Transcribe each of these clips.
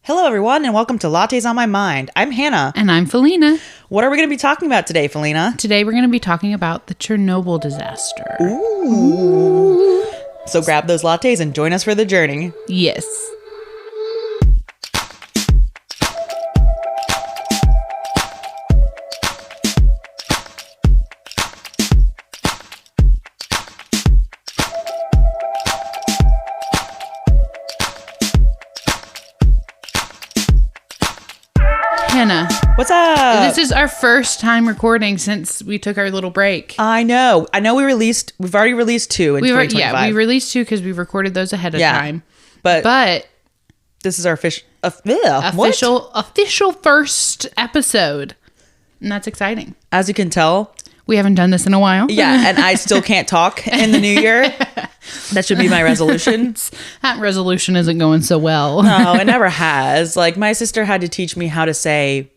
Hello, everyone, and welcome to Lattes on My Mind. I'm Hannah. And I'm Felina. What are we going to be talking about today, Felina? Today we're going to be talking about the Chernobyl disaster. Ooh. So grab those lattes and join us for the journey. Yes. Hannah, What's up? this is our first time recording since we took our little break. I know we've already released two in 2025. Yeah, we released two because we recorded those ahead of time. But this is our official first episode. And that's exciting. As you can tell, we haven't done this in a while. Yeah, and I still can't talk in the new year. That should be my resolution. That resolution isn't going so well. No, it never has. Like, my sister had to teach me how to say,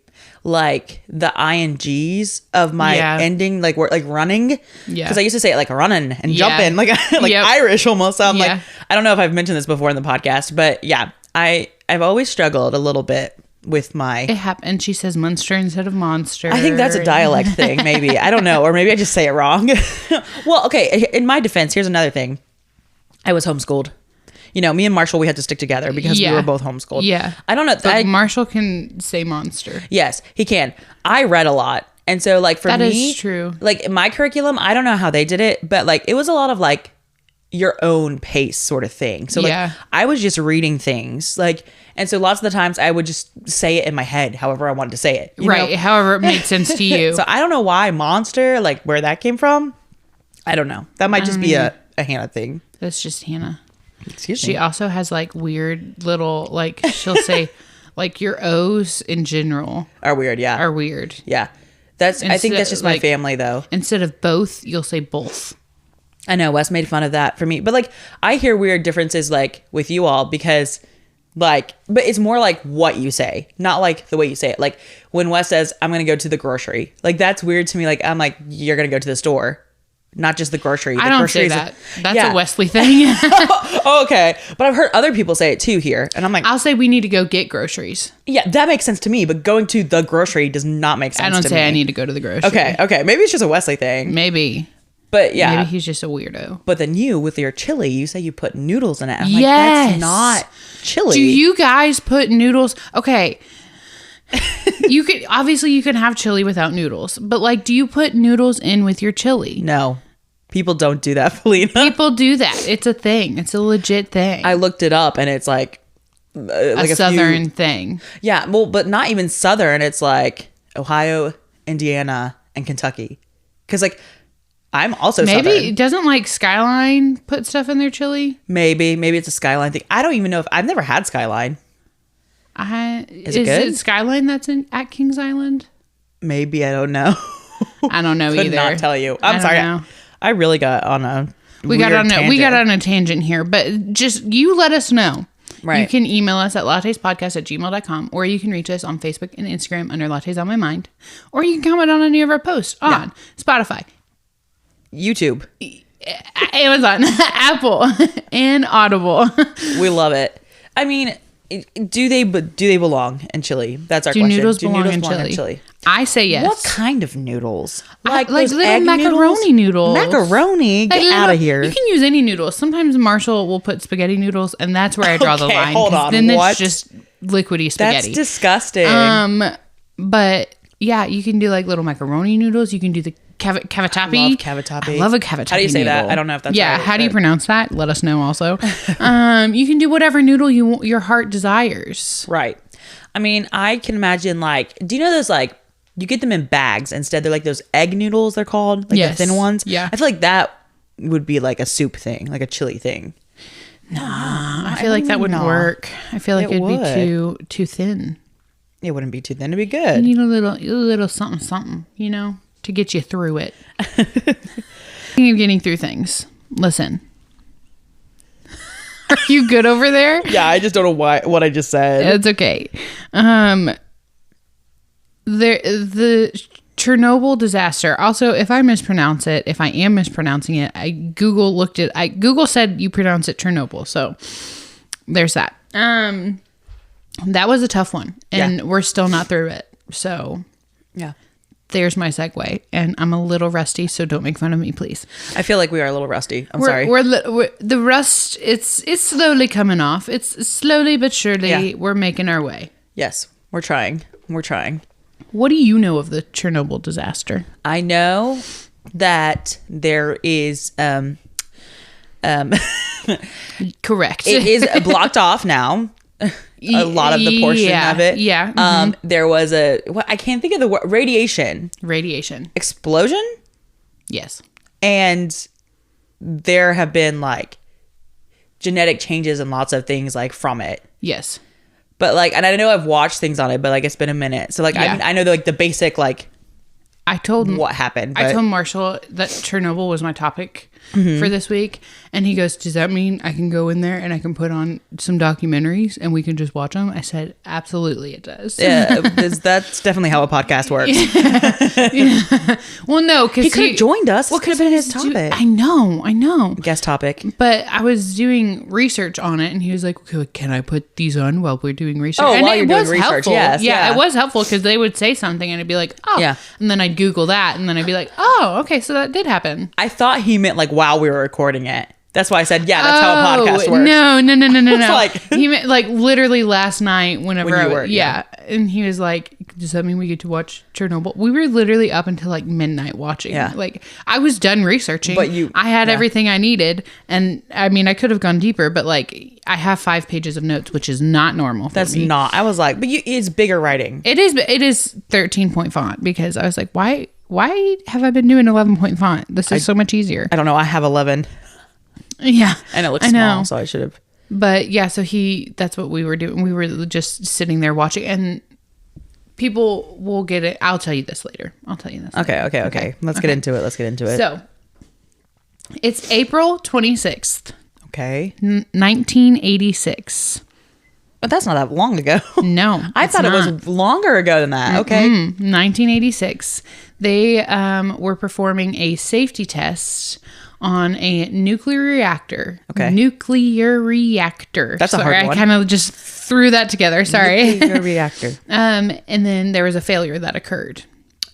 like, the INGs of my ending, like running. Yeah. Because I used to say it like running and jumping, like Irish almost. So I'm like, I don't know if I've mentioned this before in the podcast, but yeah, I've always struggled a little bit with my... It happened. She says monster instead of monster. I think that's a dialect thing, maybe. I don't know. Or maybe I just say it wrong. Well, okay. In my defense, here's another thing. I was homeschooled. You know, me and Marshall, we had to stick together because we were both homeschooled. Yeah. I don't know. But Marshall can say monster. Yes, he can. I read a lot. And so, like, for me... That is true. Like, my curriculum, I don't know how they did it, but, like, it was a lot of, like, your own pace sort of thing. So, like, I was just reading things. Like, and so lots of the times I would just say it in my head, however I wanted to say it. You know? However it made sense to you. So, I don't know why monster, like, where that came from. I don't know. That might just be a Hannah thing. That's just Hannah. Excuse me. She also has like weird little, like, she'll say like your O's in general are weird. Yeah. Are weird. Yeah. I think that's just my family though. Instead of both, you'll say both. I know Wes made fun of that for me, but like I hear weird differences like with you all because like, but it's more like what you say, not like the way you say it. Like when Wes says, I'm going to go to the grocery, like that's weird to me. Like, I'm like, you're going to go to the store. Not just the grocery. I don't say that. That's a Wesley thing. Oh, okay. But I've heard other people say it too here. And I'm like... I'll say we need to go get groceries. Yeah, that makes sense to me. But going to the grocery does not make sense to me. I don't say I need to go to the grocery. Okay. Maybe it's just a Wesley thing. Maybe. But yeah. Maybe he's just a weirdo. But then you, with your chili, you say you put noodles in it. I'm like, that's not chili. Do you guys put noodles... Okay. You can have chili without noodles, but like, do you put noodles in with your chili? No, people don't do that, Felina. People do that. It's a thing. It's a legit thing. I looked it up, and it's like a southern thing. Yeah, well, but not even southern. It's like Ohio, Indiana, and Kentucky. Because like, I'm also southern. Doesn't like Skyline put stuff in their chili? Maybe it's a Skyline thing. I don't even know if I've never had Skyline. Is it good? Is it Skyline that's at Kings Island? Maybe. I don't know. I don't know Could either. Not tell you. I'm sorry. I really got on a we got on a tangent here, but just you let us know. Right. You can email us at lattespodcast@gmail.com, or you can reach us on Facebook and Instagram under Lattes on My Mind, or you can comment on any of our posts on Spotify, YouTube, Amazon, Apple, and Audible. We love it. I mean, do they belong in chili? That's our question. Noodles belong in chili? I say yes. What kind of noodles? Like little macaroni noodles. Macaroni? Get out of here. You can use any noodles. Sometimes Marshall will put spaghetti noodles, and that's where I draw the line. Hold on. Then it's just liquidy spaghetti. That's disgusting. But yeah, you can do like little macaroni noodles. You can do the cavatappi. I love cavatappi. I love a cavatappi. How do you say noodle. that? I don't know if that's right. How do you pronounce that? Let us know also. You can do whatever noodle your heart desires. Right. I mean, I can imagine like, do you know those like, you get them in bags instead? They're like those egg noodles, they're called. Like the thin ones. Yeah. I feel like that would be like a soup thing, like a chili thing. Nah, I feel like that wouldn't work. I feel like it'd be too thin. It wouldn't be too thin to be good. You need a little something, you know, to get you through it. Speaking of getting through things, listen. Are you good over there? Yeah, I just don't know what I just said. It's okay. The Chernobyl disaster. Also, if I am mispronouncing it, Google said you pronounce it Chernobyl. So there's that. That was a tough one, and we're still not through it. So, yeah. There's my segue, and I'm a little rusty, so don't make fun of me, please. I feel like we are a little rusty. Sorry. We're the rust. It's slowly coming off. It's slowly but surely we're making our way. Yes, we're trying. We're trying. What do you know of the Chernobyl disaster? I know that there is correct. It is blocked off now. A lot of the portion of it. Yeah. Mm-hmm. There was I can't think of the word, radiation explosion. Yes. And there have been like genetic changes and lots of things like from it. Yes. But like, and I know I've watched things on it, but like it's been a minute. So like, I know like the basic, like I told what happened. I told Marshall that Chernobyl was my topic for this week. And he goes, does that mean I can go in there and I can put on some documentaries and we can just watch them? I said, absolutely it does. Yeah, that's definitely how a podcast works. Yeah. Well, no, because he could have joined us. What could have been his topic? I know. Guest topic. But I was doing research on it and he was like, okay, can I put these on while we're doing research? Oh, and while you're doing research, helpful. yes. Yeah, it was helpful because they would say something and I'd be like, oh. Yeah. And then I'd Google that and then I'd be like, oh, okay, so that did happen. I thought he meant like while we were recording it. That's why I said, yeah, that's how a podcast works. No. It's like, he meant like literally last night whenever when you were, yeah. And he was like, does that mean we get to watch Chernobyl? We were literally up until like midnight watching. Yeah. Like I was done researching. But I had everything I needed. And I mean, I could have gone deeper, but like I have 5 pages of notes, which is not normal for me. Not. I was like, but it's bigger writing. It is 13-point font because I was like, why have I been doing 11-point font? This is so much easier. I don't know. I have 11. Yeah. And it looks small, so I should have. But yeah, so that's what we were doing. We were just sitting there watching, and people will get it. I'll tell you this later. Okay. Let's get into it. So it's April 26th. Okay. 1986. But that's not that long ago. No. I thought it was longer ago than that. Okay. 1986. They were performing a safety test on a nuclear reactor. Okay. Nuclear reactor. That's a hard one. I kind of just threw that together. Sorry. Nuclear reactor. And then there was a failure that occurred.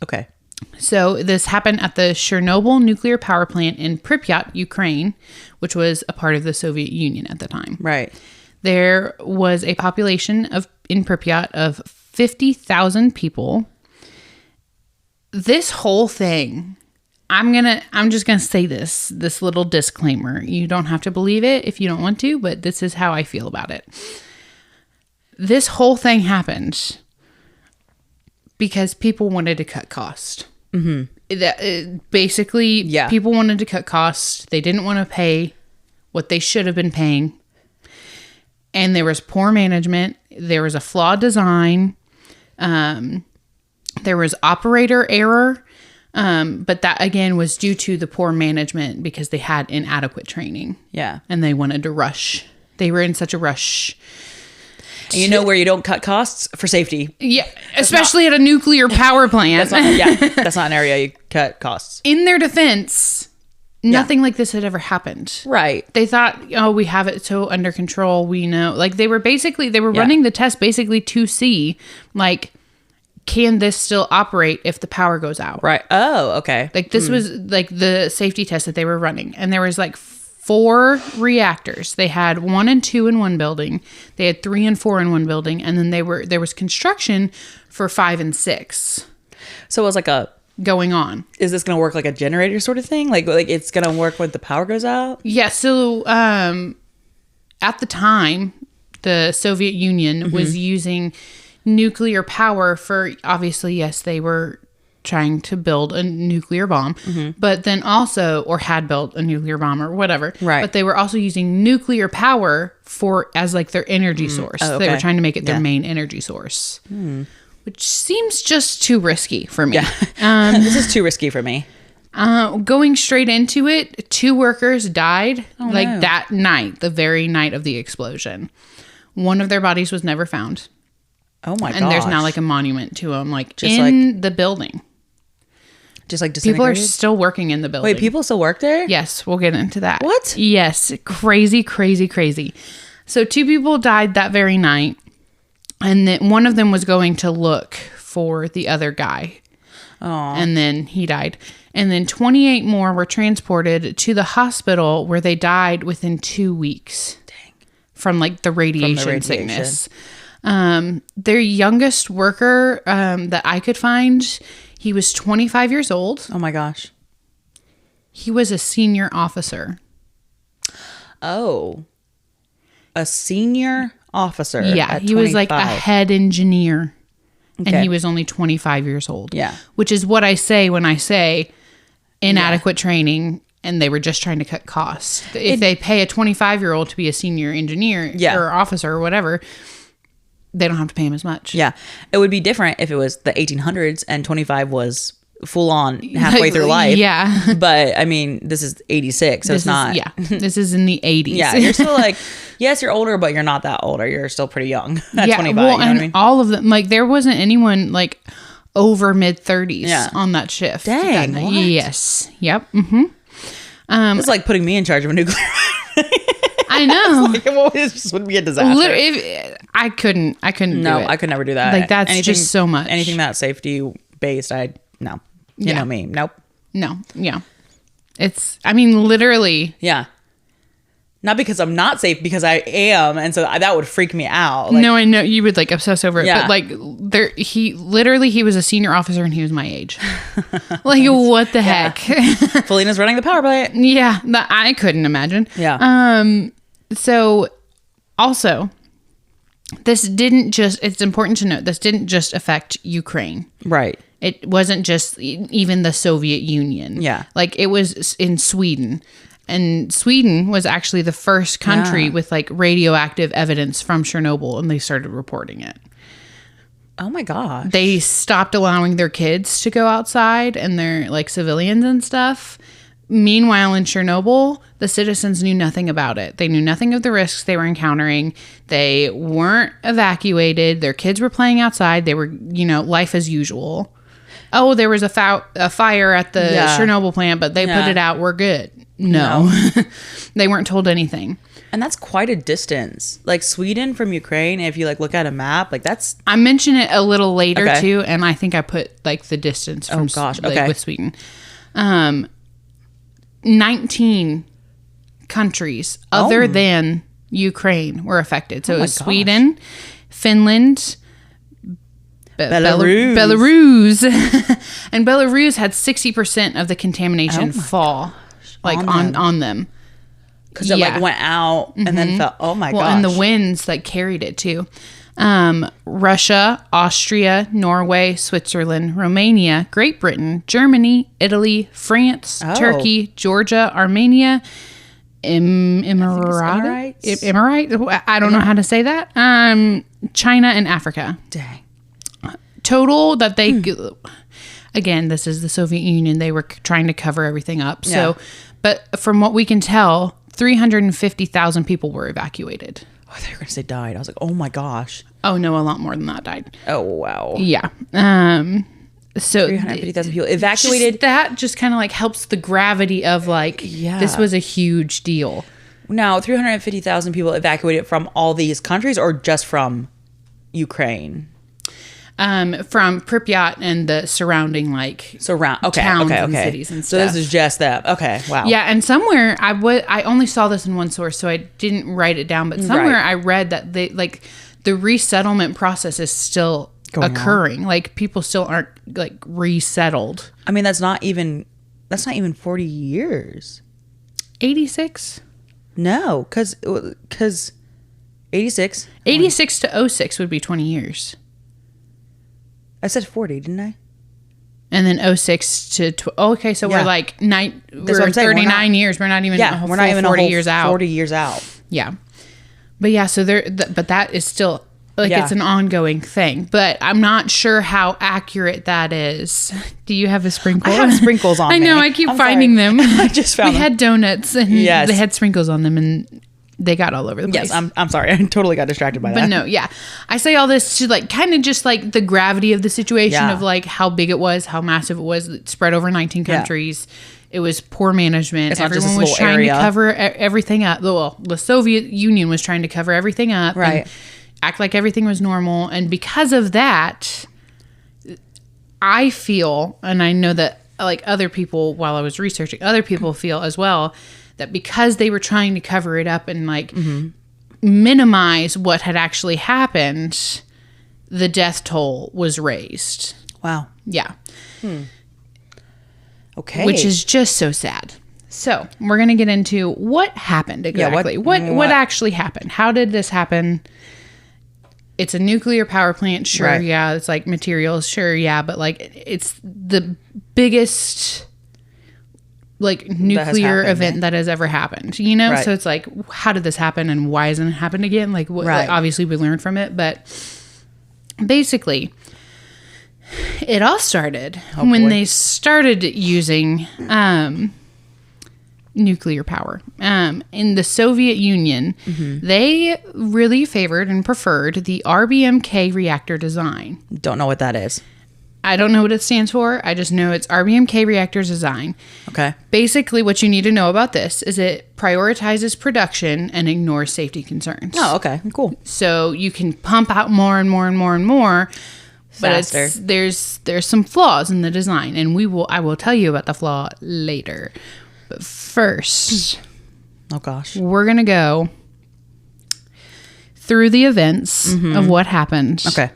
Okay. So this happened at the Chernobyl Nuclear Power Plant in Pripyat, Ukraine, which was a part of the Soviet Union at the time. Right. There was a population in Pripyat of 50,000 people. This whole thing, I'm just gonna say this little disclaimer. You don't have to believe it if you don't want to, but this is how I feel about it. This whole thing happened because people wanted to cut costs. Mm-hmm. Basically, people wanted to cut costs. They didn't want to pay what they should have been paying. And there was poor management. There was a flawed design. There was operator error. But that, again, was due to the poor management because they had inadequate training. Yeah. And they wanted to rush. They were in such a rush. And you know where you don't cut costs? For safety. Yeah. Especially at a nuclear power plant. That's not an area you cut costs. In their defense, nothing like this had ever happened. Right. They thought, we have it so under control. We know. Like, they were running the test basically to see, like, can this still operate if the power goes out? Right. Oh, okay. Like, this was like the safety test that they were running. And there was like 4 reactors. They had 1 and 2 in one building. They had 3 and 4 in one building. And then there was construction for 5 and 6. So it was like going on. Is this going to work like a generator sort of thing? Like it's going to work when the power goes out? Yeah. So at the time, the Soviet Union was using nuclear power for, obviously, yes, they were trying to build a nuclear bomb, but then also, or had built a nuclear bomb or whatever. Right. But they were also using nuclear power as like their energy source. Oh, okay. They were trying to make it their main energy source, which seems just too risky for me. Yeah. This is too risky for me. Going straight into it, 2 workers died that night, the very night of the explosion. One of their bodies was never found. Oh my god! And there's now like a monument to them, like just in the building. Just like disintegrated? People are still working in the building. Wait, people still work there? Yes, we'll get into that. What? Yes, crazy. So 2 people died that very night. And then one of them was going to look for the other guy. Aww. And then he died. And then 28 more were transported to the hospital where they died within 2 weeks. Dang. From like the radiation sickness. Their youngest worker that I could find, he was 25 years old. Oh my gosh. He was a senior officer. Oh. A senior officer. Yeah, he was like a head engineer. Okay. And he was only 25 years old. Yeah. Which is what I say when I say inadequate training and they were just trying to cut costs. If they pay a 25-year-old to be a senior engineer or officer or whatever, they don't have to pay him as much. Yeah. It would be different if it was the 1800s and 25 was full on halfway through life. Yeah. But I mean, this is 86, so it's not. Yeah. This is in the 80s. Yeah. You're still like, yes, you're older, but you're not that older. You're still pretty young at 25. Well, you know what I mean? All of them, like, there wasn't anyone like over mid 30s on that shift. Dang. What? Yes. Yep. Mm-hmm. It's like putting me in charge of a nuclear. I know. It just would be a disaster. I couldn't do it. No, I could never do that. Like, that's just so much. Anything that's safety based, no. You know me. Nope. No. Yeah. I mean, literally. Yeah. Not because I'm not safe, because I am. And so that would freak me out. Like, no, I know you would like obsess over it. Yeah. But like he was a senior officer and he was my age. Like, what the heck? Felina's running the power plant. Yeah. I couldn't imagine. Yeah. So also, it's important to note, this didn't just affect Ukraine. Right. It wasn't just even the Soviet Union. Yeah. Like, it was in Sweden. And Sweden was actually the first country with like radioactive evidence from Chernobyl, and they started reporting it. Oh my gosh. They stopped allowing their kids to go outside and their like civilians and stuff. Meanwhile, in Chernobyl, the citizens knew nothing about it. They knew nothing of the risks they were encountering. They weren't evacuated. Their kids were playing outside. They were, life as usual. Oh, there was a fire at the Chernobyl plant, but they put it out. We're good. No. They weren't told anything. And that's quite a distance. Like, Sweden from Ukraine, if you like look at a map, like that's... I mention it a little later too, and I think I put like the distance from with Sweden. 19 countries other than Ukraine were affected. So it was Sweden, Finland, Belarus. And Belarus had 60% of the contamination fall on them. Because it like went out and then fell. Oh my gosh. Well, and the winds like carried it too. Russia, Austria, Norway, Switzerland, Romania, Great Britain, Germany, Italy, France, Turkey, Georgia, Armenia, Emirate. I don't know how to say that. China and Africa. Dang. Total that they... Again, this is the Soviet Union. They were trying to cover everything up. So, but from what we can tell, 350,000 people were evacuated. Oh, they were going to say died. I was like, oh my gosh. Oh, no, a lot more than that died. Oh, wow. Yeah. So 350,000 people evacuated. That just kind of like helps the gravity of like, this was a huge deal. Now, 350,000 people evacuated from all these countries or just from Ukraine? From Pripyat and the surrounding towns and cities and stuff. So this is just that. Okay, wow. Yeah, and somewhere I only saw this in one source, so I didn't write it down. But somewhere I read that the resettlement process is still occurring. Like, people still aren't like resettled. I mean, that's not even 40 years. 86? No, because 86. 86 to 06 would be 20 years. I said 40, didn't I? And then 06 to... okay, so we're like... We're 39 years. We're not even we're not even 40 years out. 40 years out. Yeah. But yeah, so but that is still... Like, it's an ongoing thing. But I'm not sure how accurate that is. Do you have a sprinkle? I have sprinkles on I know, I keep finding them. I just found them. We had donuts, and they had sprinkles on them, and... They got all over the place. Yes, I'm sorry. I totally got distracted by that. But no, yeah. I say all this to like kind of just like the gravity of the situation of like how big it was, how massive it was. It spread over 19 countries. It was poor management. Everyone was trying to cover everything up. Well, the Soviet Union was trying to cover everything up. Right. act like everything was normal. And because of that, I feel, and I know that like other people, while I was researching, other people feel as well, that because they were trying to cover it up and like minimize what had actually happened, the death toll was raised. Wow. Yeah. Okay. Which is just so sad. So we're going to get into what happened exactly. Yeah, what actually happened? How did this happen? It's a nuclear power plant. Sure. Right. Yeah. It's like materials. Sure. Yeah. But like it's the biggest like nuclear event that has ever happened, you know? Right. So it's like, how did this happen and why hasn't it happened again? Like, like obviously we learned from it, but basically it all started when they started using, nuclear power. In the Soviet Union, they really favored and preferred the RBMK reactor design. Don't know what that is. I don't know what it stands for. I just know it's RBMK reactor design. Okay. Basically, what you need to know about this is it prioritizes production and ignores safety concerns. Oh, okay. Cool. So you can pump out more and more and more and more. Faster. But there's some flaws in the design, and I will tell you about the flaw later. But first, oh gosh, we're going to go through the events of what happened. Okay.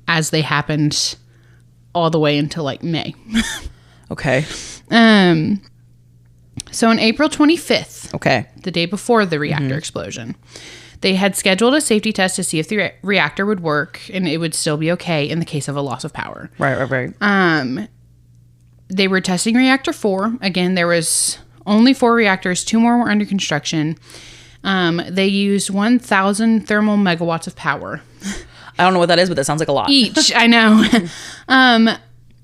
As they happened all the way until like May. Okay. So on April 25th, okay, the day before the reactor explosion, they had scheduled a safety test to see if the reactor would work and it would still be okay in the case of a loss of power. Right. They were testing reactor 4. Again, there was only 4 reactors. 2 more were under construction. They used 1,000 thermal megawatts of power. I don't know what that is, but that sounds like a lot. Each, I know.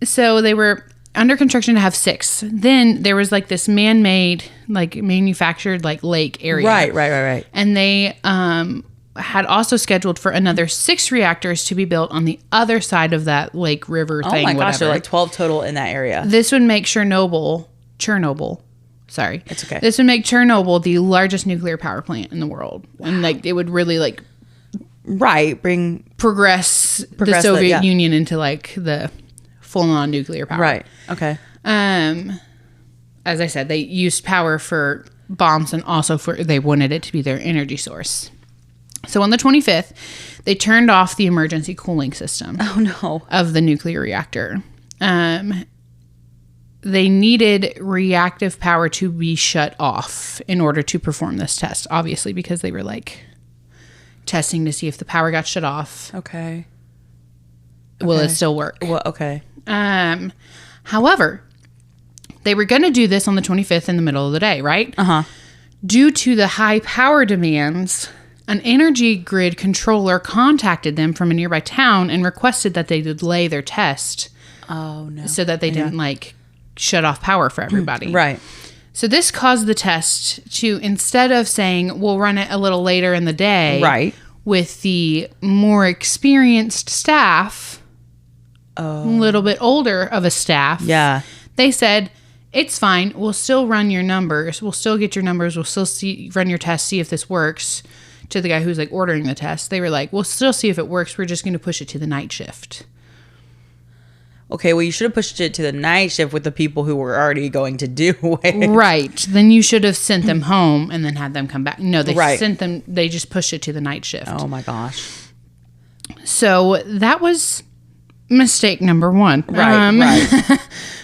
So they were under construction to have 6. Then there was like this man-made, like manufactured like lake area. Right. And they had also scheduled for another 6 reactors to be built on the other side of that lake river thing. Oh my gosh, there are like 12 total in that area. This would make Chernobyl. Sorry. It's okay. This would make Chernobyl the largest nuclear power plant in the world. Wow. And like it would really like progress the Soviet Union into like the full-on nuclear power. Right. Okay. As I said, they used power for bombs and also they wanted it to be their energy source. So on the 25th, they turned off the emergency cooling system. Oh no. Of the nuclear reactor. They needed reactive power to be shut off in order to perform this test, obviously, because they were like testing to see if the power got shut off. Okay. Will it still work? Well, okay. However, they were going to do this on the 25th in the middle of the day, right? Uh-huh. Due to the high power demands, an energy grid controller contacted them from a nearby town and requested that they delay their test. Oh, no. So that they didn't, like, shut off power for everybody. Right. So this caused the test to, instead of saying, we'll run it a little later in the day. Right. With the more experienced staff, a little bit older of a staff. Yeah. They said, it's fine. We'll still run your numbers. We'll still get your numbers. We'll still run your test, see if this works. To the guy who's like ordering the test, they were like, we'll still see if it works. We're just going to push it to the night shift. Okay, well, you should have pushed it to the night shift with the people who were already going to do it. Right. Then you should have sent them home and then had them come back. No, they sent them, they just pushed it to the night shift. Oh my gosh. So that was mistake number 1. Right.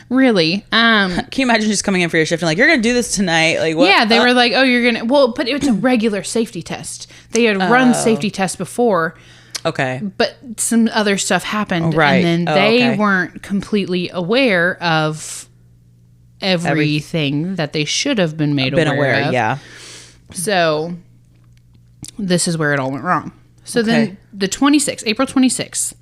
Really. Can you imagine just coming in for your shift and like, you're going to do this tonight? Like, what? Yeah, they were like, oh, you're going to, well, but it's a regular safety test. They had run safety tests before. Okay. But some other stuff happened. Right. And then they weren't completely aware of everything that they should have been made aware of. Yeah. So this is where it all went wrong. So then the 26th, April 26th,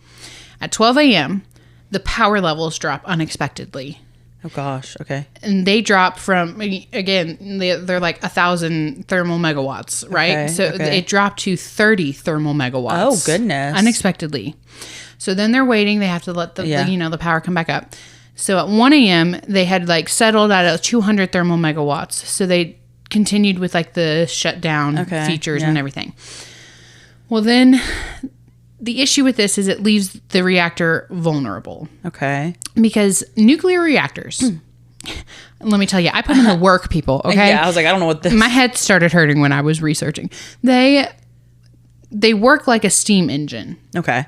at 12 a.m., the power levels drop unexpectedly. Oh, gosh. Okay. And they drop from, again, they're like 1,000 thermal megawatts, right? Okay, so it dropped to 30 thermal megawatts. Oh, goodness. Unexpectedly. So then they're waiting. They have to let the power come back up. So at 1 a.m., they had like settled at 200 thermal megawatts. So they continued with like the shutdown features and everything. Well, then the issue with this is it leaves the reactor vulnerable. Okay. Because nuclear reactors, let me tell you, I put in the work, people, okay? Yeah, I was like, I don't know what this... My head started hurting when I was researching. They work like a steam engine. Okay.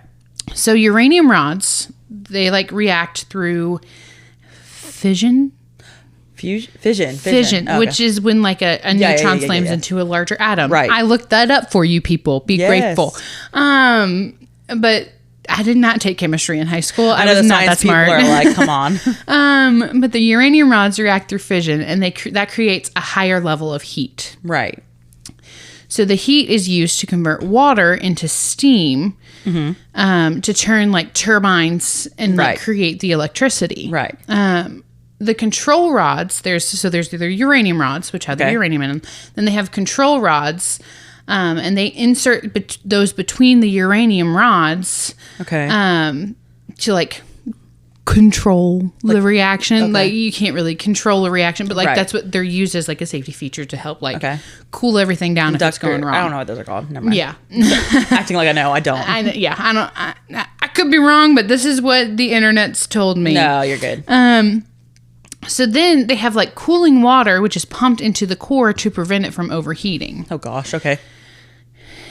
So uranium rods, they like react through fission. Fission, okay. Which is when like a neutron slams into a larger atom. Right. I looked that up for you people. Be grateful. But I did not take chemistry in high school. I was not that smart. People are like, come on. But the uranium rods react through fission, and that creates a higher level of heat. Right. So the heat is used to convert water into steam, to turn like turbines and like create the electricity. Right. The control rods, there's either uranium rods, which have the uranium in them. Then they have control rods, and they insert those between the uranium rods. Okay. To like control the reaction. Okay. Like you can't really control a reaction, but like that's what they're used as like a safety feature to help like cool everything down if it's going wrong. I don't know what those are called. Never mind. Yeah. Acting like I know. I don't. I could be wrong, but this is what the internet's told me. No, you're good. So then they have like cooling water, which is pumped into the core to prevent it from overheating. Oh gosh. Okay.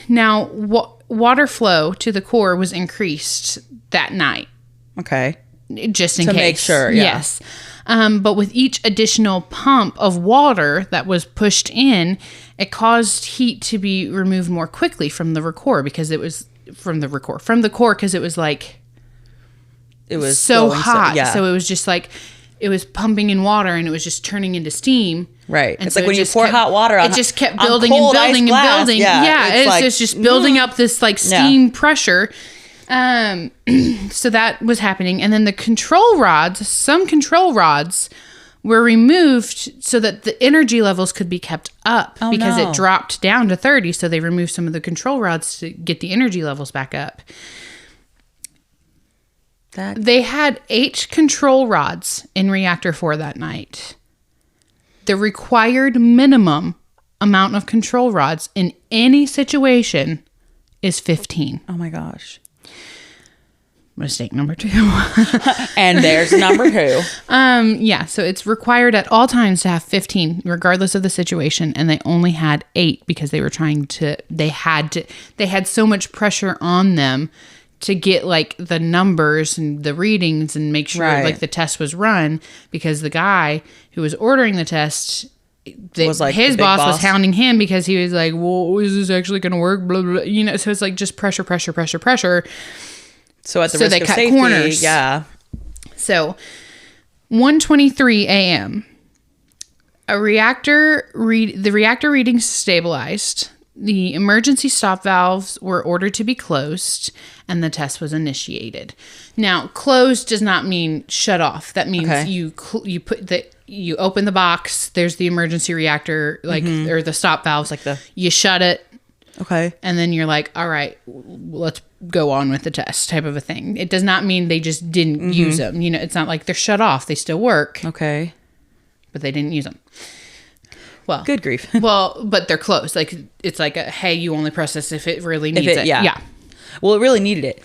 Now, water flow to the core was increased that night. Okay. Just in case. To make sure. Yeah. Yes. But with each additional pump of water that was pushed in, it caused heat to be removed more quickly from the core because it was from the core because it was like it was so hot. So it was just like it was pumping in water and it was just turning into steam. Right. And it's so like when you pour hot water on, it just kept building and building and building. Yeah. It's just building up this like steam pressure. So that was happening. And then the control rods, some control rods were removed so that the energy levels could be kept up because it dropped down to 30. So they removed some of the control rods to get the energy levels back up. They had 8 control rods in reactor 4 that night. The required minimum amount of control rods in any situation is 15. Oh my gosh. Mistake number 2. And there's number 2. So it's required at all times to have 15 regardless of the situation, and they only had 8 because they were they had so much pressure on them to get like the numbers and the readings and make sure like the test was run, because the guy who was ordering the test was like his boss was hounding him because he was like, well, is this actually going to work? Blah, blah, blah. So it's like just pressure. So at the risk of cut safety, corners. Yeah. So 1:23 a.m. The reactor readings stabilized. The emergency stop valves were ordered to be closed, and the test was initiated. Now, closed does not mean shut off. That means you open the box. There's the emergency reactor, or the stop valves. You shut it. Okay. And then you're like, all right, let's go on with the test, type of a thing. It does not mean they just didn't use them. It's not like they're shut off. They still work. Okay. But they didn't use them. Well, good grief. But they're close. Like it's like hey, you only press this if it really needs it. Yeah. Well, it really needed it.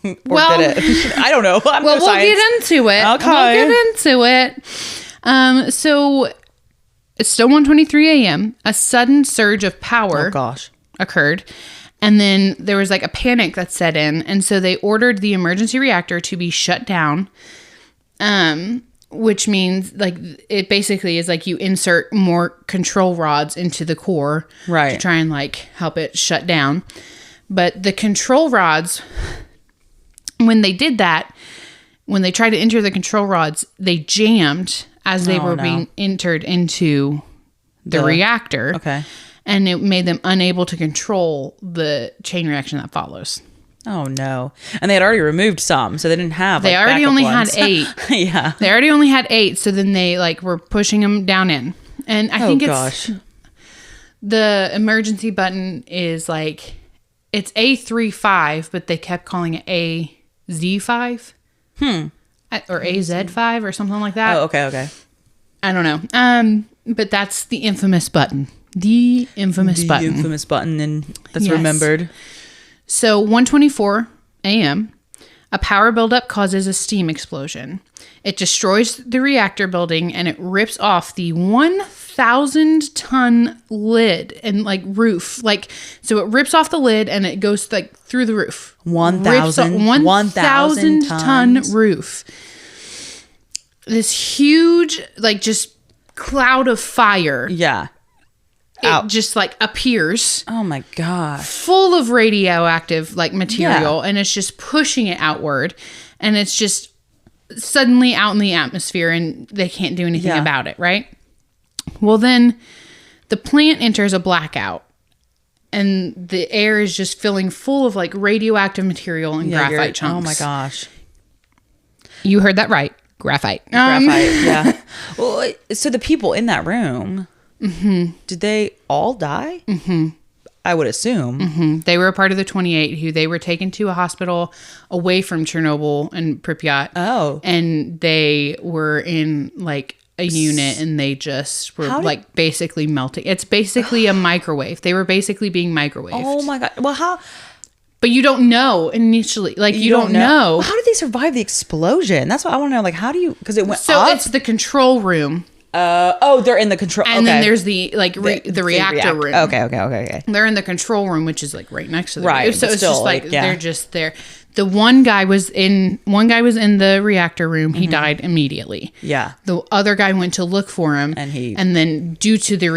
Did it? I don't know. We'll get into it. Okay. We'll get into it. So it's still 1:23 a.m. A sudden surge of power occurred. And then there was like a panic that set in. And so they ordered the emergency reactor to be shut down. Which means like it basically is like you insert more control rods into the core to try and like help it shut down. But the control rods, when they did that, when they tried to enter the control rods, they jammed as they were being entered into the reactor. Okay. And it made them unable to control the chain reaction that follows. Oh no. And they had already removed some, so they didn't have They already only had 8. Yeah. They already only had 8, so then they like were pushing them down in. And I think it's the emergency button is like it's A35, but they kept calling it AZ5. Or AZ5 or something like that. Oh, okay. I don't know. But that's the infamous button. The infamous button, and that's remembered. So 1:24 a.m., a power buildup causes a steam explosion. It destroys the reactor building and it rips off the 1,000-ton lid and like roof. Like, so it rips off the lid and it goes like through the roof. 1,000 ton roof. This huge, like, just cloud of fire. Yeah. It just like appears. Oh my gosh. Full of radioactive like material, and it's just pushing it outward, and it's just suddenly out in the atmosphere, and they can't do anything about it, right? Well, then the plant enters a blackout, and the air is just filling full of like radioactive material and graphite chunks. Oh my gosh. You heard that right. Graphite. Graphite, yeah. Well, so the people in that room, did they all die? I would assume. They were a part of the 28 who they were taken to a hospital away from Chernobyl and Pripyat. Oh. And they were in like a unit and they just were like basically melting. It's basically a microwave. They were basically being microwaved. Oh my God. Well, how? But you don't know initially. Like, you don't know. Well, how did they survive the explosion? That's what I want to know. Like, how do you, because it went So up? it's the control room. They're in the control. And then there's the like the reactor room. Okay. They're in the control room, which is like right next to the right. So it's still, just like they're just there. The one guy was in the reactor room. He died immediately. Yeah. The other guy went to look for him, and then due to the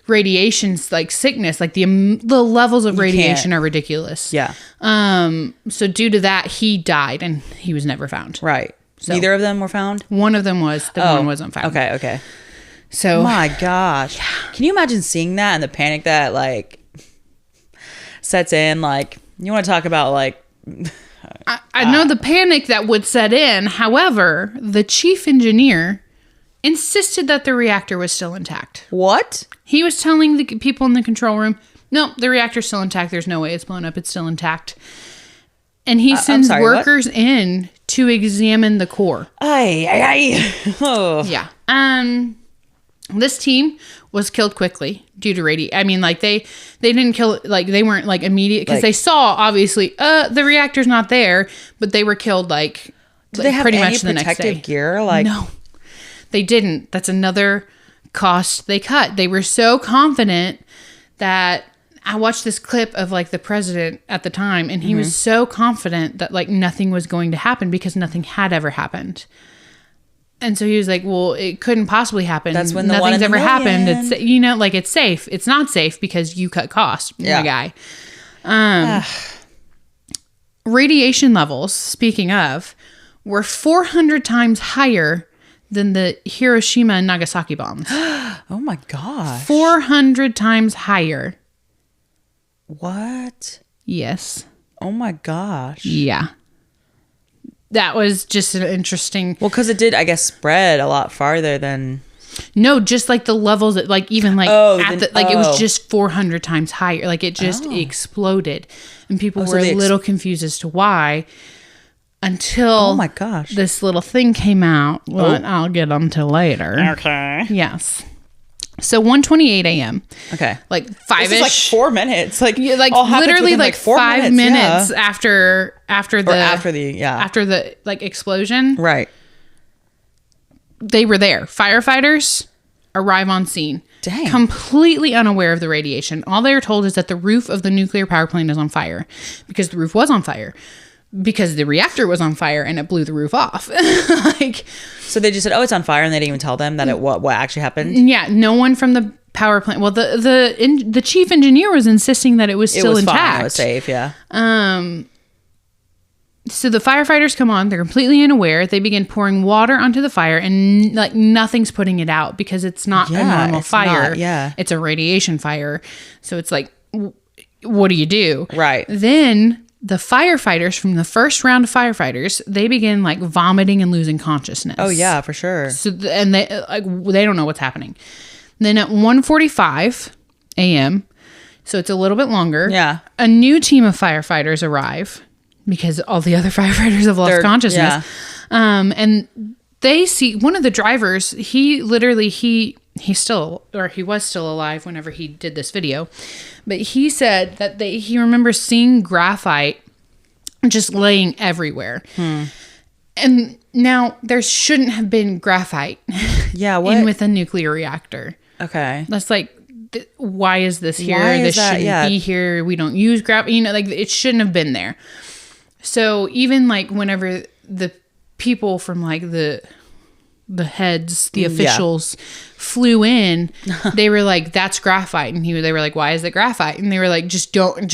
radiation like sickness, like the levels of radiation are ridiculous. Yeah. So due to that, he died, and he was never found. Right. So, neither of them were found? One of them was. The one wasn't found. Okay. So. My gosh. Yeah. Can you imagine seeing that and the panic that, like, sets in? Like, you want to talk about, like... I know the panic that would set in. However, the chief engineer insisted that the reactor was still intact. What? He was telling the people in the control room, no, the reactor's still intact. There's no way it's blown up. It's still intact. And he sends workers in to examine the core. Oh. Yeah. This team was killed quickly due to radiation. I mean, like they didn't kill, like they weren't like immediate, because they saw obviously the reactor's not there, but they were killed like did they have pretty much the next day. Gear? Like no, they didn't. That's another cost they cut. They were so confident that. I watched this clip of like the president at the time, and he was so confident that like nothing was going to happen because nothing had ever happened. And so he was like, well, it couldn't possibly happen. That's when nothing's ever happened. It's, like it's safe. It's not safe because you cut costs, my guy. Radiation levels, speaking of, were 400 times higher than the Hiroshima and Nagasaki bombs. Oh my gosh. 400 times higher. What? Yes. Oh my gosh. Yeah. That was just an interesting... Well, because it did, I guess, spread a lot farther than... No, just like the levels that, like, even like it was just 400 times higher. Like it just exploded. And people were a little confused as to why until... Oh my gosh. This little thing came out. Well, I'll get onto later. Okay. Yes. So 1:28 a.m. Okay. Like 5-ish. This is like 4 minutes. Like literally like 5 minutes after the like explosion. Right. They were there. Firefighters arrive on scene. Dang. Completely unaware of the radiation. All they were told is that the roof of the nuclear power plant is on fire, because the roof was on fire. Because the reactor was on fire and it blew the roof off. So they just said, "Oh, it's on fire," and they didn't even tell them that what actually happened. Yeah, no one from the power plant. Well, the chief engineer was insisting that it was still intact. Fine, it was safe. Yeah. So the firefighters come on. They're completely unaware. They begin pouring water onto the fire, and like nothing's putting it out because it's not a normal fire. It's a radiation fire. So it's like, what do you do? Right. Then the firefighters from the first round of firefighters, they begin like vomiting and losing consciousness. Oh yeah, for sure. So and they don't know what's happening. Then at 1:45 a.m., so it's a little bit longer. Yeah. A new team of firefighters arrive because all the other firefighters have lost consciousness. Yeah. And they see one of the drivers. He he was still alive whenever he did this video, but he said that he remembers seeing graphite just laying everywhere. And now there shouldn't have been graphite in with a nuclear reactor. Okay. That's like, why is this here? This shouldn't be here. We don't use graphite. You know, like it shouldn't have been there. So even like whenever the people from like the heads, the officials flew in, they were like, that's graphite. And they were like, why is it graphite? And they were like,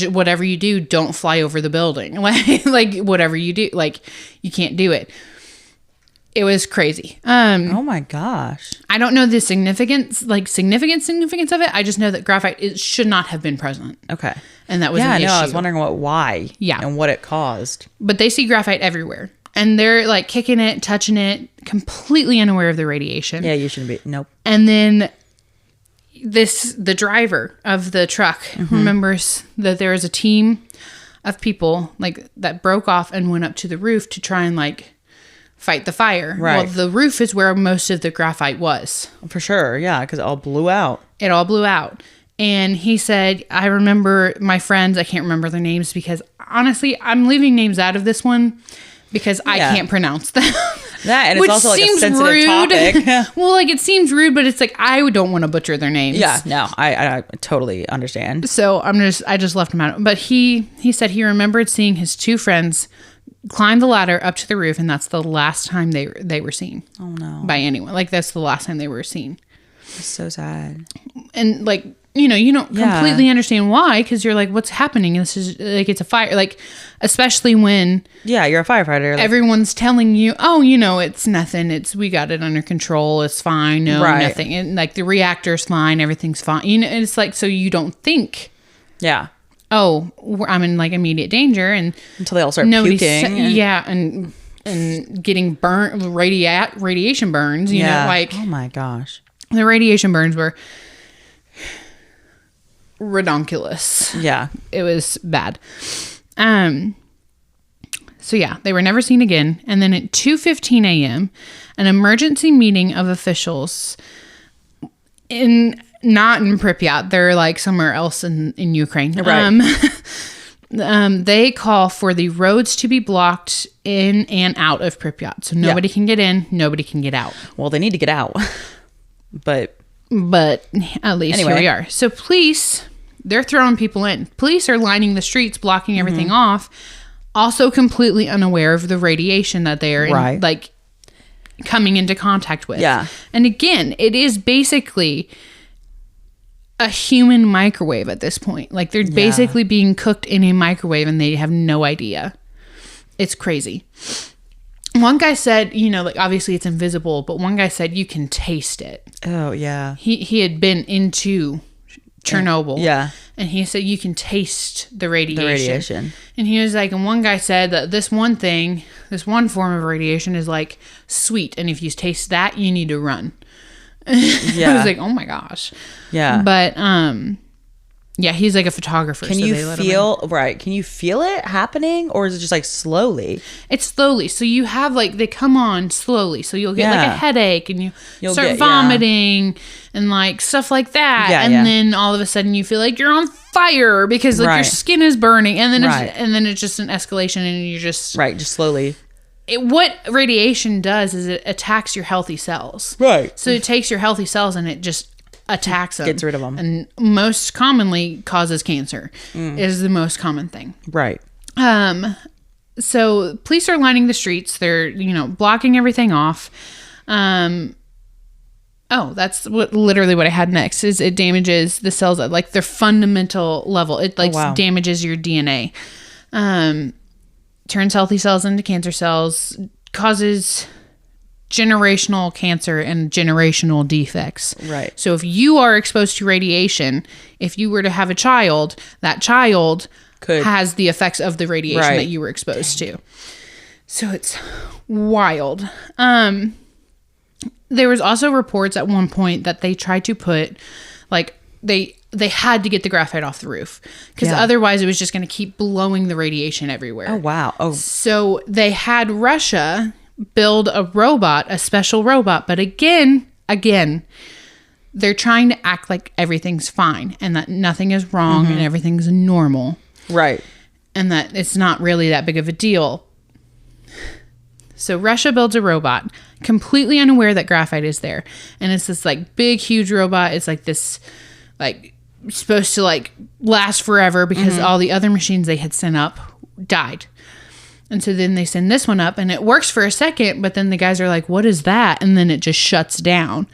whatever you do, don't fly over the building. Like whatever you do, like you can't do it. It was crazy. Oh my gosh. I don't know the significance of it. I just know that graphite should not have been present. Okay. And that was an issue. I was wondering why. Yeah. And what it caused. But they see graphite everywhere. And they're like kicking it, touching it, completely unaware of the radiation. Yeah, you shouldn't be. Nope. And then the driver of the truck remembers that there was a team of people like that broke off and went up to the roof to try and like fight the fire. Right. Well, the roof is where most of the graphite was. For sure. Yeah, because it all blew out. And he said, I remember my friends, I can't remember their names because honestly, I'm leaving names out of this one because I can't pronounce them. That, and it's also like a sensitive rude. topic. Well, like it seems rude, but it's like I don't want to butcher their names. Yeah, no, I totally understand. So I just left him out. But he said he remembered seeing his two friends climb the ladder up to the roof, and that's the last time they were seen. Oh no. By anyone. Like that's the last time they were seen. It's so sad. And like, you know, you don't completely understand why, because you're like, what's happening? This is like, it's a fire. Like, especially when you're a firefighter. Like, everyone's telling you, oh, you know, it's nothing. We got it under control. It's fine. No, nothing. And like the reactor's fine. Everything's fine. You know, it's like, so you don't think. Yeah. Oh, I'm in like immediate danger, and until they all start puking. And getting burnt, radiation burns. You know, like, oh my gosh, the radiation burns were redonkulous. Yeah, it was bad. So yeah, they were never seen again. And then at 2:15 a.m., an emergency meeting of officials not in Pripyat, they're like somewhere else in Ukraine. Right. They call for the roads to be blocked in and out of Pripyat. So nobody can get in, nobody can get out. Well, they need to get out. But at least here we are. So police, they're throwing people in. Police are lining the streets, blocking everything off, also completely unaware of the radiation that they are like coming into contact with. Yeah. And again, it is basically a human microwave at this point. Like they're basically being cooked in a microwave and they have no idea. It's crazy. One guy said, you know, like obviously it's invisible, but one guy said you can taste it. Oh yeah. He had been into Chernobyl. Yeah. And he said you can taste the radiation. And he was like, and one guy said that this one form of radiation is like sweet. And if you taste that, you need to run. Yeah. I was like, oh my gosh. Yeah. But yeah, he's like a photographer. Can you feel it happening, or is it just like slowly? It's slowly. So you have like, they come on slowly. So you'll get like a headache and you'll start vomiting and like stuff like that. Yeah, and then all of a sudden you feel like you're on fire because like your skin is burning, and then it's just an escalation, and you just just slowly. What radiation does is it attacks your healthy cells. Right. So it takes your healthy cells and it just attacks them. Gets rid of them. And most commonly causes cancer is the most common thing. Right. So police are lining the streets. They're, blocking everything off. That's literally what I had next is it damages the cells at like their fundamental level. It damages your DNA. Turns healthy cells into cancer cells, causes generational cancer and generational defects. Right. So if you are exposed to radiation, if you were to have a child, that child has the effects of the radiation that you were exposed to. So it's wild. There was also reports at one point that they tried to put they had to get the graphite off the roof because otherwise it was just going to keep blowing the radiation everywhere. Oh, wow. Oh, so they had Russia build a special robot. But again, they're trying to act like everything's fine and that nothing is wrong and everything's normal. Right. And that it's not really that big of a deal. So Russia builds a robot, completely unaware that graphite is there. And it's this like big, huge robot. It's like this, like supposed to like last forever because all the other machines they had sent up died. And so then they send this one up and it works for a second, but then the guys are like, what is that? And then it just shuts down.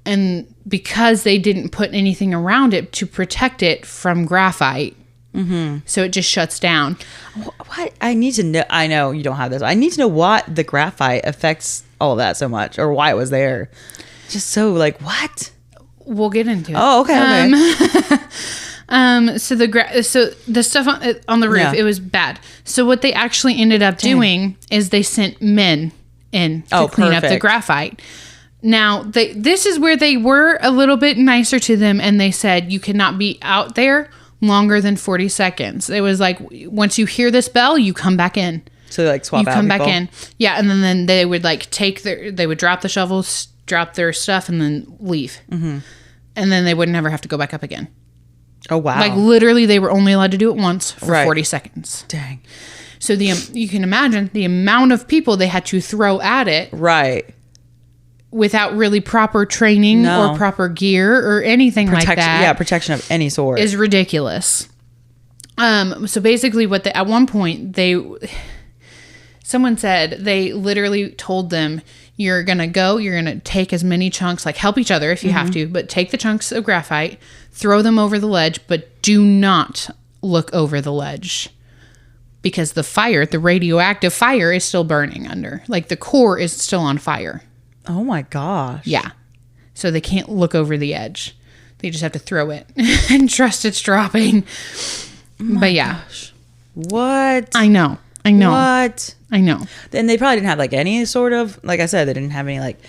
And because they didn't put anything around it to protect it from graphite, so it just shuts down. What? I need to know. I know you don't have this. I need to know what the graphite affects all of that so much, or why it was there. Just so like, what? We'll get into it. Oh, okay. So the stuff on the roof, it was bad. So what they actually ended up doing is they sent men in to clean up the graphite. Now, this is where they were a little bit nicer to them, and they said you cannot be out there longer than 40 seconds. It was like, once you hear this bell, you come back in. So they like swap out. You come back in. Yeah, and then they would like they would drop the shovels, drop their stuff, and then leave. And then they would never have to go back up again. Oh, wow. Like literally they were only allowed to do it once for 40 seconds. Dang. So you can imagine the amount of people they had to throw at it. Right. Without really proper training or proper gear or anything like that. Yeah, protection of any sort. Is ridiculous. So basically at one point, someone said they literally told them, you're going to take as many chunks, like help each other if you have to, but take the chunks of graphite, throw them over the ledge, but do not look over the ledge. Because the radioactive fire is still burning under. Like the core is still on fire. Oh my gosh. Yeah. So they can't look over the edge. They just have to throw it and trust it's dropping. But yeah. Gosh. What? I know. What? I know. And they probably didn't have like any sort of, like I said, they didn't have any like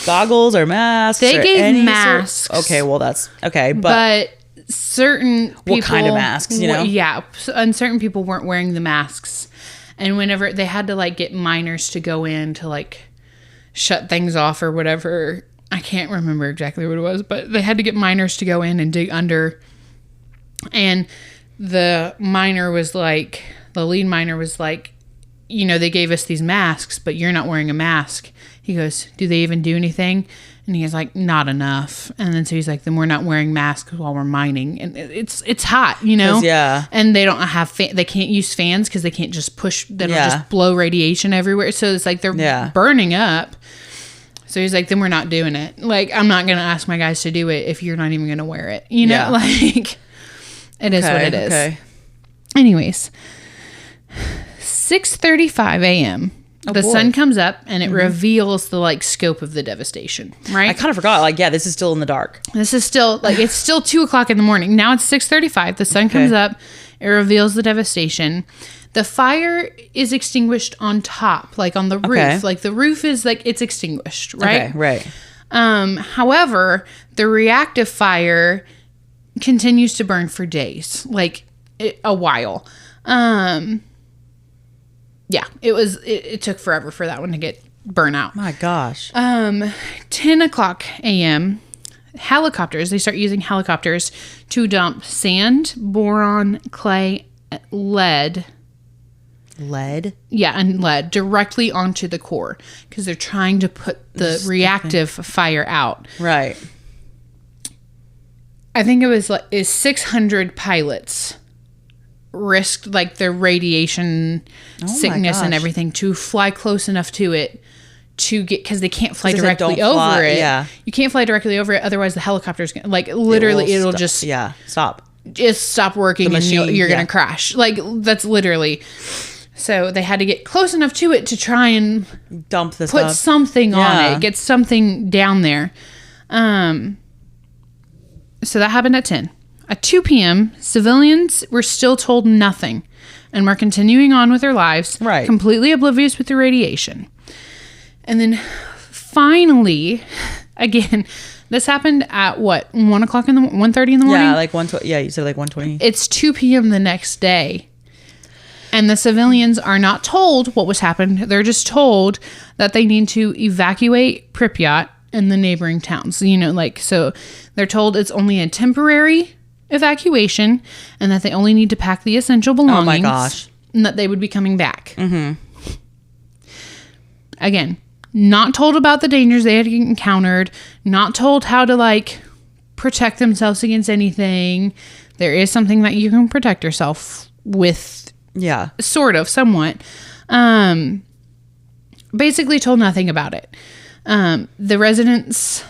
goggles or masks. They gave masks. Okay, well that's okay. But certain people. What kind of masks, you know? Yeah. And certain people weren't wearing the masks. And whenever they had to like get miners to go in to like shut things off or whatever. I can't remember exactly what it was, but they had to get miners to go in and dig under. And the lead miner was like, they gave us these masks, but you're not wearing a mask. He goes, do they even do anything? And he's like, not enough. And then so he's like, then we're not wearing masks while we're mining. And it's hot, Yeah. And they don't have, they can't use fans because they can't just that'll just blow radiation everywhere. So it's like they're burning up. So he's like, then we're not doing it. Like, I'm not going to ask my guys to do it if you're not even going to wear it. Like, it is what it is. Okay. Anyways, 6:35 a.m. The sun comes up and it reveals the like scope of the devastation, right? I kind of forgot. Like, yeah, this is still in the dark. This is still like, it's still 2:00 in the morning. Now it's 6:35. The sun comes up. It reveals the devastation. The fire is extinguished on top, like on the roof. Like the roof is like, it's extinguished, right? Okay, right. However, the reactive fire continues to burn for days, like a while. Yeah, it took forever for that one to get burnt out. My gosh. 10:00 a.m. Helicopters, they start using helicopters to dump sand, boron, clay, lead. Lead? Yeah, and lead directly onto the core because they're trying to put the reactive fire out. Right. I think it was 600 pilots risked like their radiation sickness and everything to fly close enough to it to get, because they can't fly directly over it. Yeah, you can't fly directly over it, otherwise the helicopter's gonna, like literally it'll just stop working and you're gonna crash. Like that's literally. So they had to get close enough to it to try and dump this, put something on it, get something down there. So that happened at 10. At 2 p.m., civilians were still told nothing and were continuing on with their lives, completely oblivious with the radiation. And then finally, again, this happened at what, 1:00 in the 1:30 in the morning? Yeah, like 1:20. Yeah, you said like 1:20. It's 2 p.m. the next day. And the civilians are not told what was happened. They're just told that they need to evacuate Pripyat and the neighboring towns. You know, like, so they're told it's only a temporary evacuation and that they only need to pack the essential belongings. Oh my gosh. And that they would be coming back. Mm-hmm. Again, not told about the dangers they had encountered, not told how to, like, protect themselves against anything. There is something that you can protect yourself with. Yeah. Sort of, somewhat. Basically told nothing about it. The residents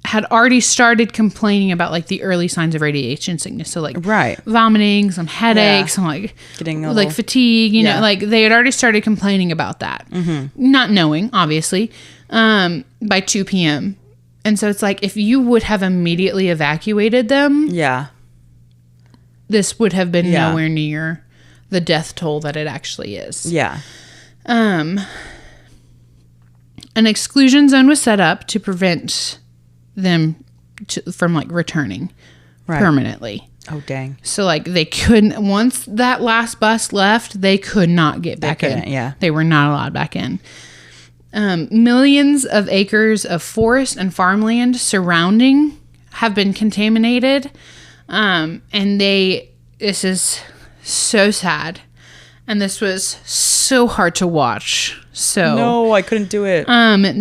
had already started complaining about, like, the early signs of radiation sickness. So, like, vomiting, some headaches, some, like, getting like fatigue, you know, like, they had already started complaining about that. Not knowing, obviously, by 2 p.m. And so it's like, if you would have immediately evacuated them, this would have been nowhere near the death toll that it actually is. Yeah. An exclusion zone was set up to prevent them from, like, returning permanently. Oh, dang. So, like, they couldn't, once that last bus left, they could not get back in. Yeah. They were not allowed back in. Millions of acres of forest and farmland surrounding have been contaminated. And this is so sad. And this was so hard to watch. So no, I couldn't do it.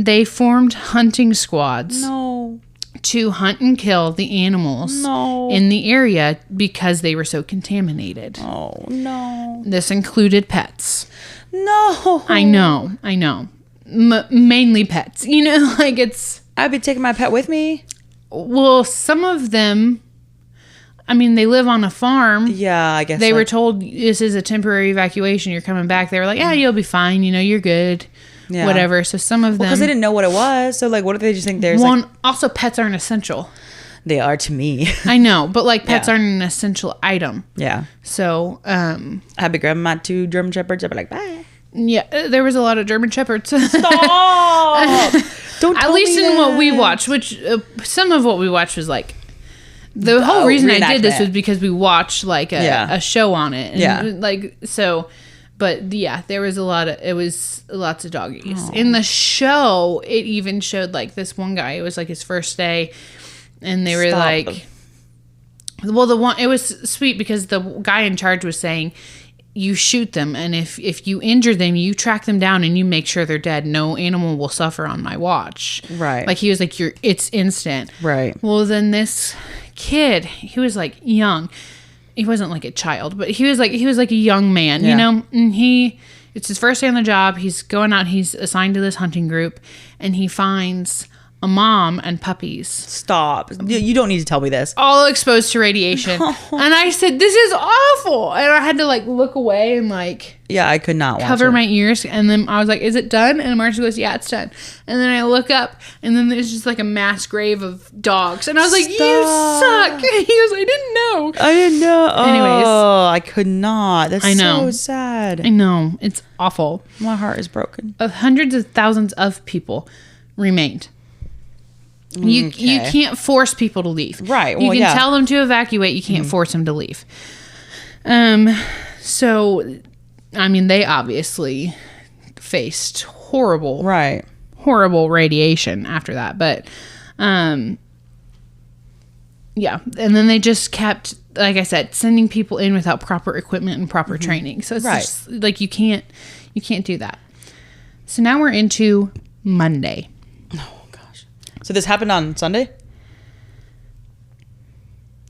They formed hunting squads. No. To hunt and kill the animals in the area because they were so contaminated. Oh, no. This included pets. No. I know. Mainly pets. You know, like, it's... I'd be taking my pet with me. Well, some of them... I mean, they live on a farm. Yeah, I guess. They were told, this is a temporary evacuation. You're coming back. They were like, yeah, you'll be fine. You know, you're good. Yeah. Whatever. So some of them... Because they didn't know what it was. So, like, what if they just think there's, one, like... Also, pets aren't essential. They are to me. I know. But, like, pets aren't an essential item. Yeah. So, I'd be grabbing my 2 German Shepherds. I'd be like, bye. Yeah, there was a lot of German Shepherds. Stop! Don't At least in what we watched, which some of what we watched was, like... The whole reason I did this was because we watched, like, a show on it. And like, so, but yeah, there was lots of doggies. Oh. In the show, it even showed, like, this one guy, it was, like, his first day, and they were like, well, it was sweet because the guy in charge was saying, you shoot them, and if you injure them, you track them down and you make sure they're dead. No animal will suffer on my watch. Right. Like, he was like, it's instant. Right. Well, then this kid, he was, like, young. He wasn't, like, a child, but he was like a young man, you know? And it's his first day on the job. He's going out, he's assigned to this hunting group, and he finds a mom and puppies. Stop. You don't need to tell me this. All exposed to radiation. No. And I said, this is awful. And I had to, like, look away and, like... Yeah, I could not cover my ears. And then I was like, is it done? And Marcia goes, yeah, it's done. And then I look up, and then there's just, like, a mass grave of dogs. And I was like, you suck. He was like, I didn't know. Anyways. Oh, I could not. That's so sad. I know. It's awful. My heart is broken. Hundreds of thousands of people remained. You can't force people to leave. Right. Well, you can tell them to evacuate. You can't force them to leave. So, I mean, they obviously faced horrible radiation after that. But, yeah. And then they just kept, like I said, sending people in without proper equipment and proper training. So it's just, like, you can't do that. So now we're into Monday. So this happened on Sunday?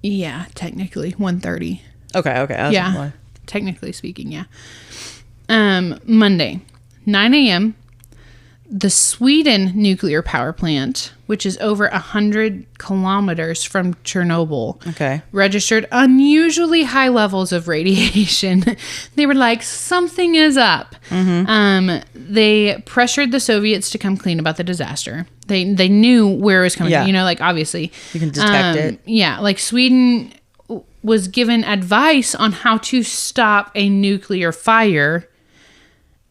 Yeah, technically 1:30. Okay. Yeah, technically speaking, yeah. Monday, 9 a.m., the Sweden Nuclear Power Plant, which is over 100 kilometers from Chernobyl, registered unusually high levels of radiation. They were like, something is up. They pressured the Soviets to come clean about the disaster. They knew where it was coming from. You know, like, obviously. You can detect it. Yeah, like, Sweden was given advice on how to stop a nuclear fire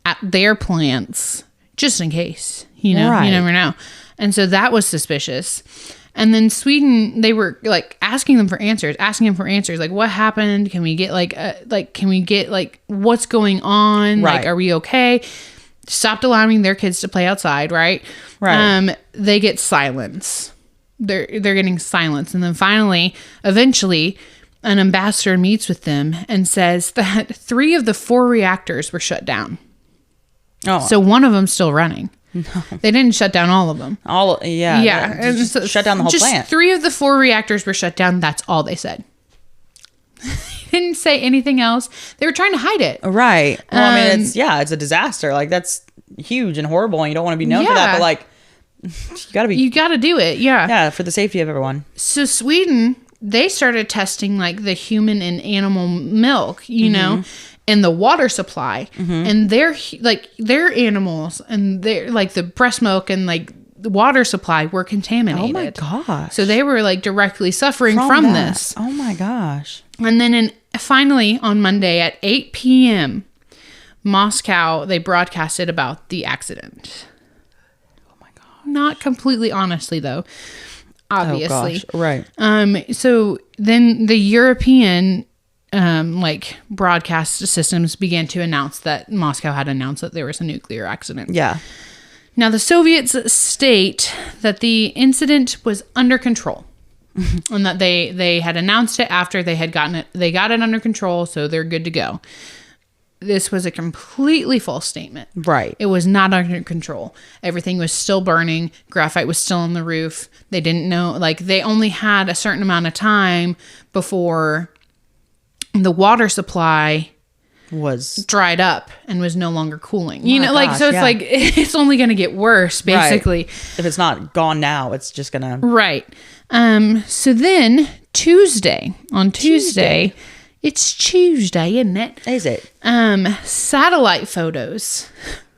at their plants. Just in case, you know, you never know. And so that was suspicious. And then Sweden, they were, like, asking him for answers. Like, what happened? Can we get, like, what's going on? Right. Like, are we okay? stopped allowing their kids to play outside, right? Right. They get silence. They're getting silence. And then finally, eventually, an ambassador meets with them and says that 3 of the 4 reactors were shut down. Oh. So one of them's still running. No. They didn't shut down all of them. Yeah. So shut down the whole plant. 3 of the 4 reactors were shut down. That's all they said. They didn't say anything else. They were trying to hide it. Right. Well, I mean, it's a disaster. Like, that's huge and horrible, and you don't want to be known for that. But like, you gotta do it. Yeah, for the safety of everyone. So Sweden, they started testing like the human and animal milk, you know, and the water supply, and their animals and their like the breast milk and like the water supply were contaminated. Oh my gosh! So they were like directly suffering from this. Oh my gosh! And then finally on Monday at 8 p.m., Moscow, they broadcasted about the accident. Not completely honestly, though, obviously. Oh, gosh. Right. So then the European broadcast systems began to announce that Moscow had announced that there was a nuclear accident. Yeah. Now the Soviets state that the incident was under control and that they had announced it after they had gotten it. They got it under control, so they're good to go. This was a completely false statement. Right. It was not under control. Everything was still burning. Graphite was still on the roof. They didn't know, like, they only had a certain amount of time before the water supply was dried up and was no longer cooling. You know, like, so it's like, it's only going to get worse, basically. Right. If it's not gone now, it's just going to. Right. So then on Tuesday, it's Tuesday, isn't it? Is it? Satellite photos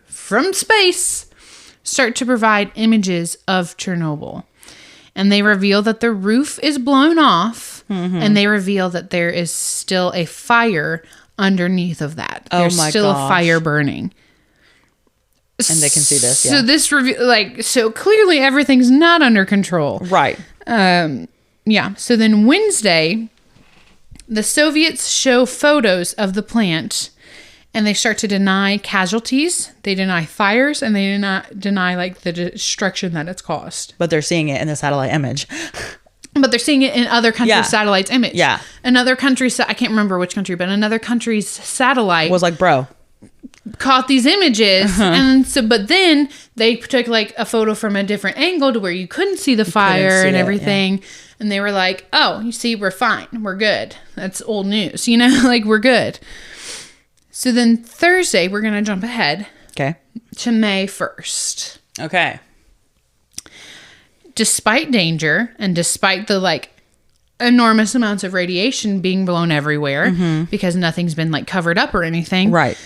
from space start to provide images of Chernobyl. And they reveal that the roof is blown off, and they reveal that there is still a fire underneath of that. There's still a fire burning. And they can see this, So this so clearly everything's not under control. Right. Yeah. So then Wednesday, the Soviets show photos of the plant, and they start to deny casualties. They deny fires, and they deny like the destruction that it's caused. But they're seeing it in the satellite image. But they're seeing it in other countries' satellites' image. Yeah. Another country's, I can't remember which country, but another country's satellite was like, bro, caught these images, and so, but then they took like a photo from a different angle to where you couldn't see the fire and everything. And they were like, oh, you see, we're fine. We're good. That's old news. You know, like, we're good. So then Thursday, we're going to jump ahead. Okay. To May 1st. Okay. Despite danger and despite the, like, enormous amounts of radiation being blown everywhere, because nothing's been, like, covered up or anything. Right.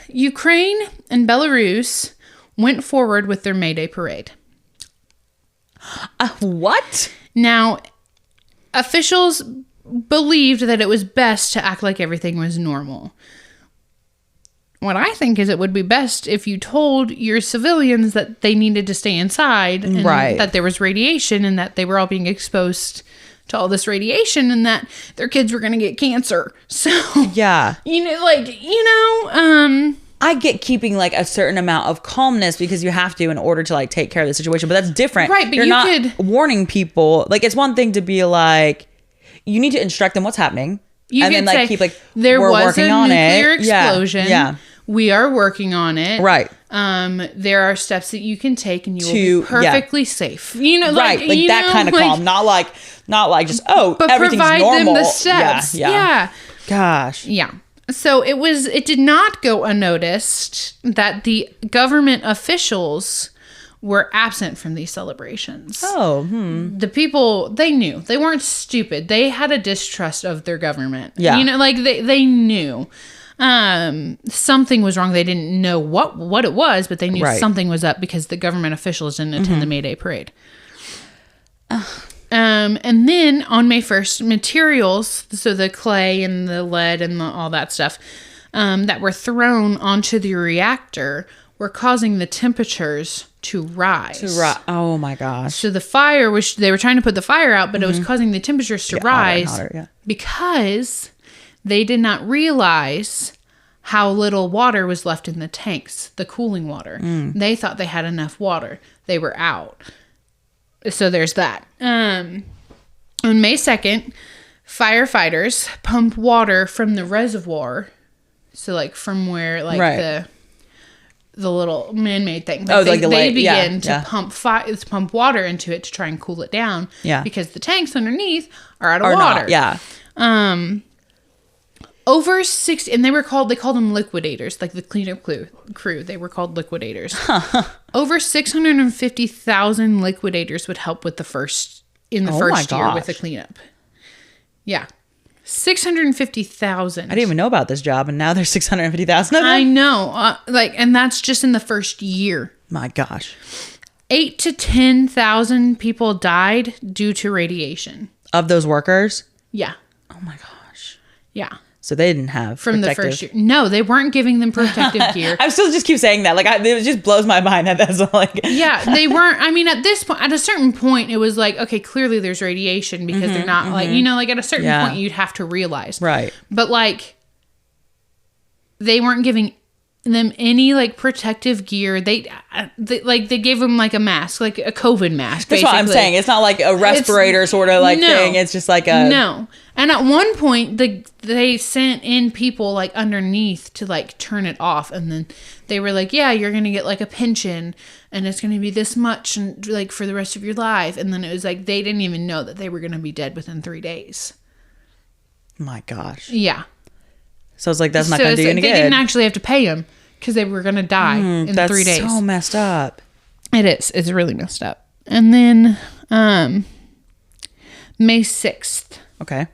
Ukraine and Belarus went forward with their May Day parade. What? Now, officials believed that it was best to act like everything was normal. What I think is it would be best if you told your civilians that they needed to stay inside, and that there was radiation, and that they were all being exposed to all this radiation, and that their kids were going to get cancer. So, yeah. I get keeping like a certain amount of calmness because you have to in order to like take care of the situation, but that's different. Right, but you're not warning people. Like, it's one thing to be like, you need to instruct them what's happening. You and can then like say, keep like, there we're was working a on nuclear it. explosion. Yeah. We are working on it. Right. There are steps that you can take, and you will be perfectly safe. You know, like, right. Like that kind of calm, not like just but everything's provide normal. Them the steps. Yeah. Gosh. Yeah. So it did not go unnoticed that the government officials were absent from these celebrations. Oh, The people, they knew. They weren't stupid. They had a distrust of their government. Yeah. You know, like they knew something was wrong. They didn't know what it was, but they knew something was up because the government officials didn't attend the May Day parade. And then on May 1st, materials, so the clay and the lead and all that stuff, that were thrown onto the reactor were causing the temperatures to rise. Oh my gosh. So the fire they were trying to put the fire out, but it was causing the temperatures to rise hotter, because they did not realize how little water was left in the tanks, the cooling water. They thought they had enough water. They were out. So there's that. On May 2nd, firefighters pump water from the reservoir. So like from where like the little man-made thing. Like they begin to pump water into it to try and cool it down. Yeah. Because the tanks underneath are out of water. Not, Over 60, and they called them liquidators, like the cleanup crew. They were called liquidators. Over 650,000 liquidators would help with the first year with the cleanup. Yeah. 650,000. I didn't even know about this job, and now there's 650,000 of them? I know. And that's just in the first year. My gosh. 8,000 to 10,000 people died due to radiation. Of those workers? Yeah. Oh my gosh. Yeah. So they didn't have from the first year. No, they weren't giving them protective gear. I still just keep saying that. Like, it just blows my mind that that's like. Yeah, they weren't. I mean, at this point, at a certain point, it was like, okay, clearly there's radiation because they're not like, like at a certain point, you'd have to realize. Right. But like, they weren't giving them any like protective gear. They gave them like a mask, like a COVID mask. That's what I'm saying. It's not like a respirator sort of like thing. It's just like a no. And at one point, they sent in people like underneath to like turn it off, and then they were like, "Yeah, you're gonna get like a pension, and it's gonna be this much, and like for the rest of your life." And then it was like they didn't even know that they were gonna be dead within 3 days. My gosh. Yeah. So it's like that's not gonna do any good. They didn't actually have to pay them because they were gonna die in 3 days. That's so messed up. It is. It's really messed up. And then May 6th. Okay.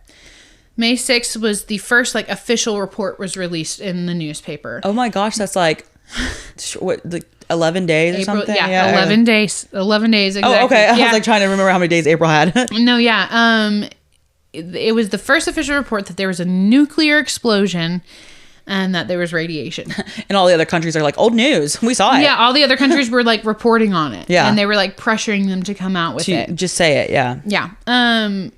May 6th was the first like official report was released in the newspaper. Oh my gosh, that's like what, like 11 days or something? Yeah, 11 days. 11 days exactly. Oh, okay. I was like trying to remember how many days April had. No, yeah. It was the first official report that there was a nuclear explosion and that there was radiation. And all the other countries are like, old news. We saw it. Yeah, all the other countries were like reporting on it. Yeah. And they were like pressuring them to come out with it. Just say it, yeah. Yeah.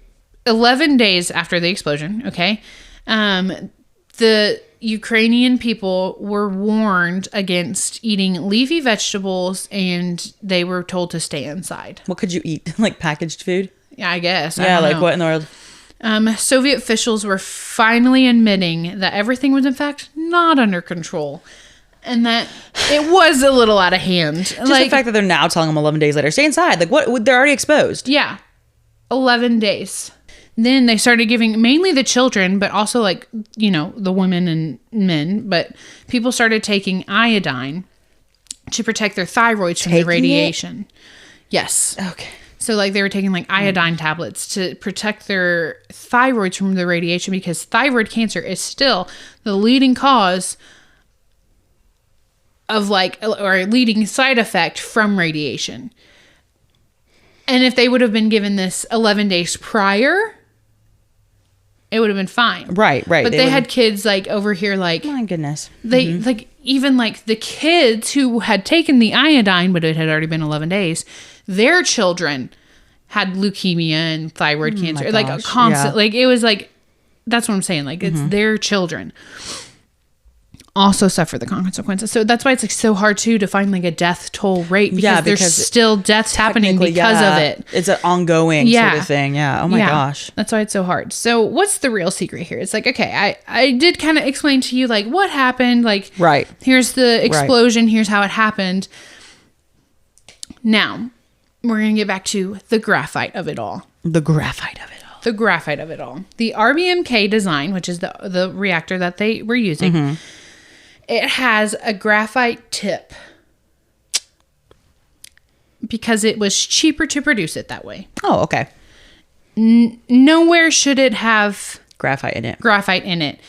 11 days after the explosion, okay, the Ukrainian people were warned against eating leafy vegetables, and they were told to stay inside. What could you eat? Like packaged food? Yeah, I guess. Yeah, like what in the world? Soviet officials were finally admitting that everything was in fact not under control. And that it was a little out of hand. Just the fact that they're now telling them 11 days later, stay inside. Like what? They're already exposed. Yeah. 11 days. Then they started giving mainly the children, but also like, the women and men. But people started taking iodine to protect their thyroids from the radiation. Yes. Okay. So like they were taking like iodine tablets to protect their thyroids from the radiation because thyroid cancer is still the leading cause of or leading side effect from radiation. And if they would have been given this 11 days prior, it would have been fine. Right. But they had kids like over here, like, my goodness. They like even like the kids who had taken the iodine, but it had already been 11 days. Their children had leukemia and thyroid cancer, like a constant, like it was like, that's what I'm saying. Like it's their children also suffer the consequences. So that's why it's like so hard to find like a death toll rate because there's still deaths happening because of it. It's an ongoing sort of thing. Yeah. Oh my gosh. That's why it's so hard. So what's the real secret here? It's like, okay, I did kind of explain to you like what happened. Like, here's the explosion. Here's how it happened. Now we're going to get back to the graphite of it all. The graphite of it all. The graphite of it all. The RBMK design, which is the reactor that they were using, it has a graphite tip because it was cheaper to produce it that way. Oh, okay. Nowhere should it have graphite in it.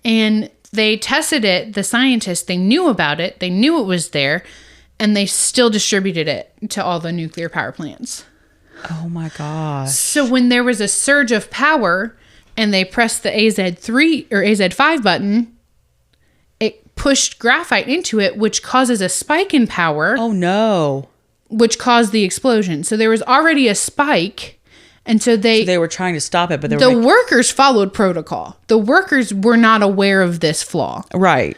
And they tested it. The scientists, they knew about it. They knew it was there. And they still distributed it to all the nuclear power plants. Oh my gosh. So when there was a surge of power and they pressed the AZ3 or AZ5 button, it pushed graphite into it, which causes a spike in power. Oh no. Which caused the explosion. So there was already a spike. And so they were trying to stop it, but the workers followed protocol. The workers were not aware of this flaw. Right.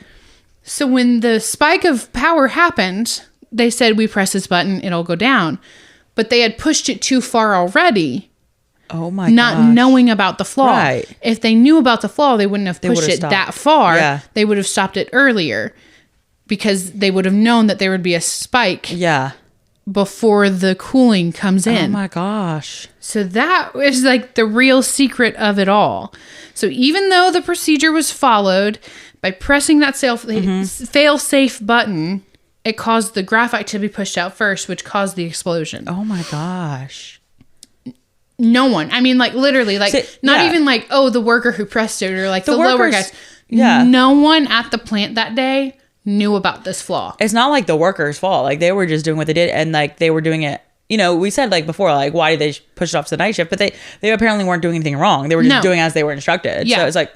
So when the spike of power happened, they said, we press this button, it'll go down. But they had pushed it too far already. Oh my Not knowing about the flaw. Right. If they knew about the flaw, they wouldn't have pushed it that far. Yeah. They would have stopped it earlier because they would have known that there would be a spike. Yeah. Before the cooling comes in. Oh my gosh. So that is like the real secret of it all. So even though the procedure was followed, by pressing that fail-safe button, it caused the graphite to be pushed out first, which caused the explosion. Oh my gosh. No one. I mean, like literally, like not even like, oh, the worker who pressed it or like the lower guys. Yeah. No one at the plant that day knew about this flaw. It's not like the workers' fault. Like they were just doing what they did, and like they were doing it. You know, we said like before, like why did they push it off to the night shift? But they apparently weren't doing anything wrong. They were just doing as they were instructed. Yeah. So it's like,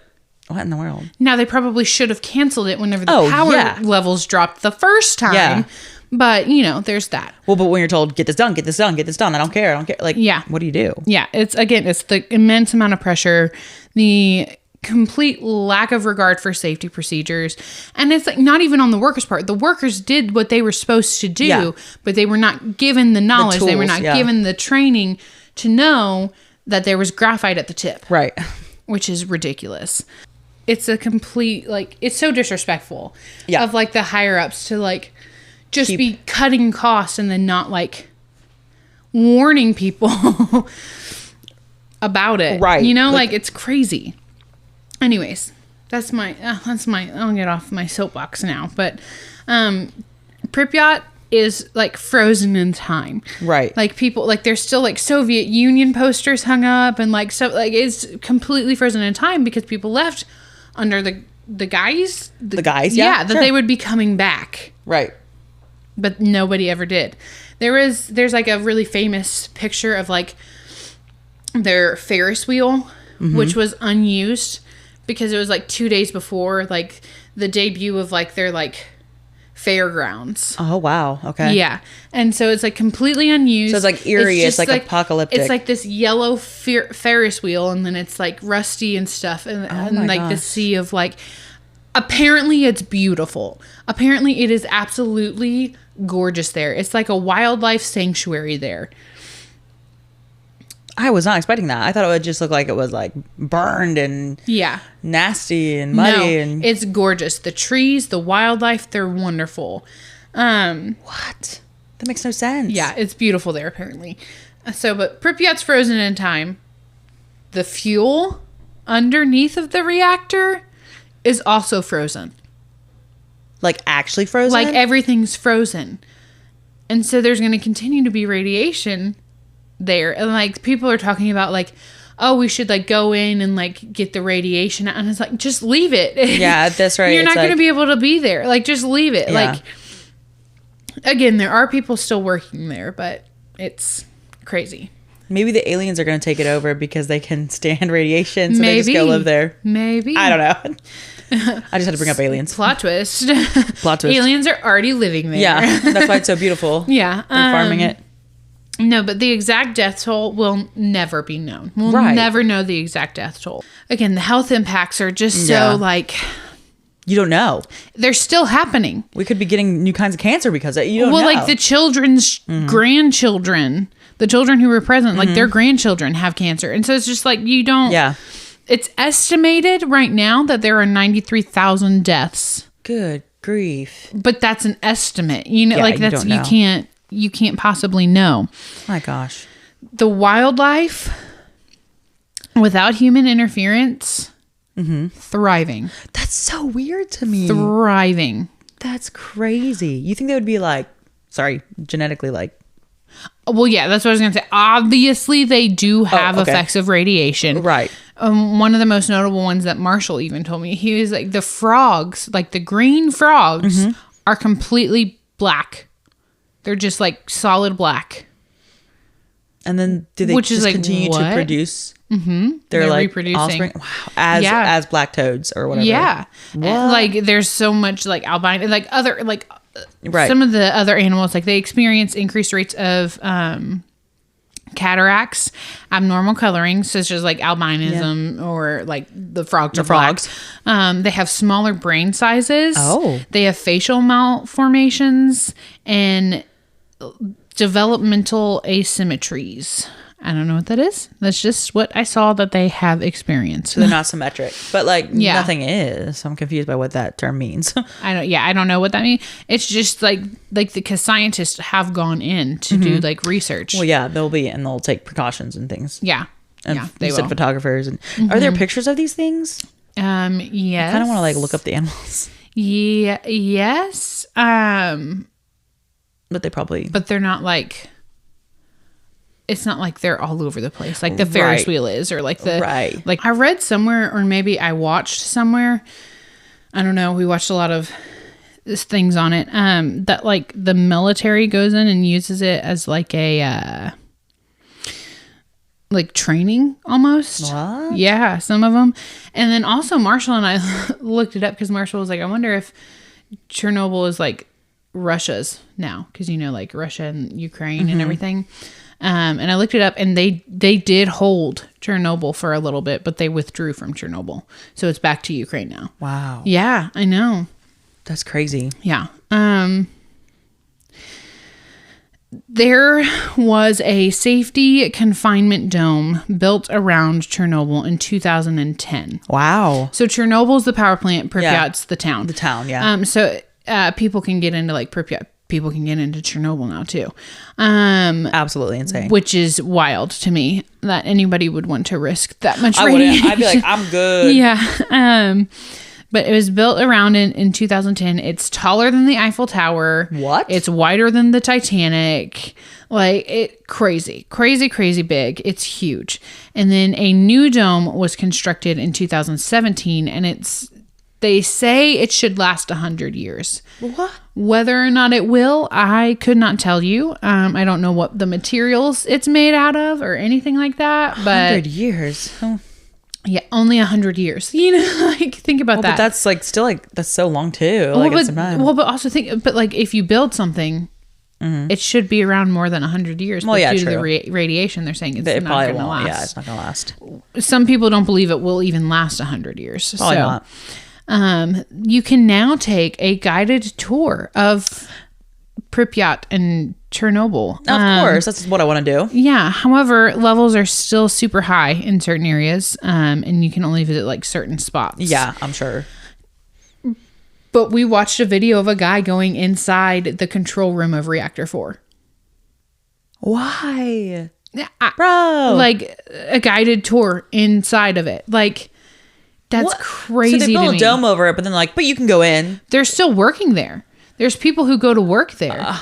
what in the world? Now they probably should have canceled it whenever the power levels dropped the first time. Yeah. But you know, there's that. Well, but when you're told get this done, get this done, get this done, I don't care. Like, what do you do? Yeah, it's the immense amount of pressure, the complete lack of regard for safety procedures, and it's like not even on the workers' part. The workers did what they were supposed to do, but they were not given the knowledge. They were not given the training to know that there was graphite at the tip. Right. Which is ridiculous. It's a complete, like, it's so disrespectful of like the higher ups to like just be cutting costs and then not like warning people about it. Right. You know, like it's crazy. Anyways, that's my I'll get off my soapbox now. But Pripyat is like frozen in time. Right. Like people, like there's still like Soviet Union posters hung up and like so like it's completely frozen in time because people left under the guise. The guise, that they would be coming back. Right. But nobody ever did. There's like a really famous picture of like their Ferris wheel, which was unused. Because it was like 2 days before like the debut of like their like fairgrounds. Oh wow. Okay. Yeah. And so it's like completely unused. So it's like eerie. It's like apocalyptic. It's like this yellow Ferris wheel and then it's like rusty and stuff. And like the sea of like, apparently it's beautiful. Apparently it is absolutely gorgeous there. It's like a wildlife sanctuary there. I was not expecting that. I thought it would just look like it was like burned and nasty and muddy. And it's gorgeous. The trees, the wildlife, they're wonderful. What? That makes no sense. Yeah, it's beautiful there apparently. But Pripyat's frozen in time. The fuel underneath of the reactor is also frozen. Like actually frozen? Like everything's frozen. And so there's going to continue to be radiation there, and like people are talking about like, oh, we should like go in and like get the radiation out. And it's like, just leave it. Yeah, that's right. You're not going to be able to be there. Like, just leave it. Like, again, there are people still working there, but it's crazy. Maybe the aliens are going to take it over because they can stand radiation, so they just go live there. Maybe. I don't know. I just had to bring up aliens. Plot twist. Plot twist. Aliens are already living there. Yeah, that's why it's so beautiful. Yeah. They're farming it. No, but the exact death toll will never be known. We'll never know the exact death toll. Again, the health impacts are just so like... You don't know. They're still happening. We could be getting new kinds of cancer because of it. You don't know. Well, like the children's grandchildren, the children who were present, like their grandchildren have cancer. And so it's just like you don't... Yeah. It's estimated right now that there are 93,000 deaths. Good grief. But that's an estimate. You know, like that's... You can't possibly know. My gosh. The wildlife, without human interference, thriving. That's so weird to me. Thriving. That's crazy. You think they would be like, genetically like... Well, yeah, that's what I was going to say. Obviously, they do have effects of radiation. Right. One of the most notable ones that Marshall even told me, he was like, the frogs, like the green frogs, are completely black. They're just like solid black. And then do they just continue to produce? They're like reproducing. Offspring? Wow. As black toads or whatever. Yeah. Like there's so much like albino, like other, like some of the other animals, like they experience increased rates of cataracts, abnormal coloring, such as like albinism or like the frogs are black. They have smaller brain sizes. Oh. They have facial malformations and developmental asymmetries. I don't know what that is. That's just what I saw that they have experienced. So they're not symmetric, but like nothing is. I'm confused by what that term means. I don't know what that means. It's just like because scientists have gone in to do like research. Well, yeah, they'll take precautions and things. Yeah. And they said photographers. And are there pictures of these things? Yes. I kind of want to like look up the animals. Yeah. Yes. But they're not like. It's not like they're all over the place like the Ferris wheel is, or like like I read somewhere, or maybe I watched somewhere, I don't know, we watched a lot of things on it, that like the military goes in and uses it as like a like training almost. What? Yeah, some of them. And then also Marshall and I looked it up because Marshall was like, I wonder if Chernobyl is like Russia's now, because like Russia and Ukraine and everything. And I looked it up, and they did hold Chernobyl for a little bit, but they withdrew from Chernobyl. So it's back to Ukraine now. Wow. Yeah, I know. That's crazy. Yeah. There was a safety confinement dome built around Chernobyl in 2010. Wow. So Chernobyl's the power plant, Pripyat's the town. The town, yeah. So people can get into like Pripyat. People can get into Chernobyl now too. Absolutely insane. Which is wild to me that anybody would want to risk that much radiation. I'd be like, I'm good. Yeah. But it was built around in 2010. It's taller than the Eiffel Tower. What? It's wider than the Titanic. Like crazy big. It's huge. And then a new dome was constructed in 2017, and they say it should last 100 years. What? Whether or not it will, I could not tell you. I don't know what the materials it's made out of or anything like that. But 100 years. Oh. Yeah, only 100 years. Like think about that. But that's like still like that's so long too. But also think. But like if you build something, it should be around more than 100 years. Well, due to the radiation, they're saying it's not going to last. Yeah, it's not going to last. Some people don't believe it will even last 100 years. Probably not. You can now take a guided tour of Pripyat and Chernobyl. Of course, that's what I want to do. Yeah. However, levels are still super high in certain areas, and you can only visit like certain spots. Yeah, I'm sure. But we watched a video of a guy going inside the control room of Reactor 4. Why? Bro. Like a guided tour inside of it. Like, that's crazy. So they built a dome over it, but then but you can go in. They're still working there. There's people who go to work there.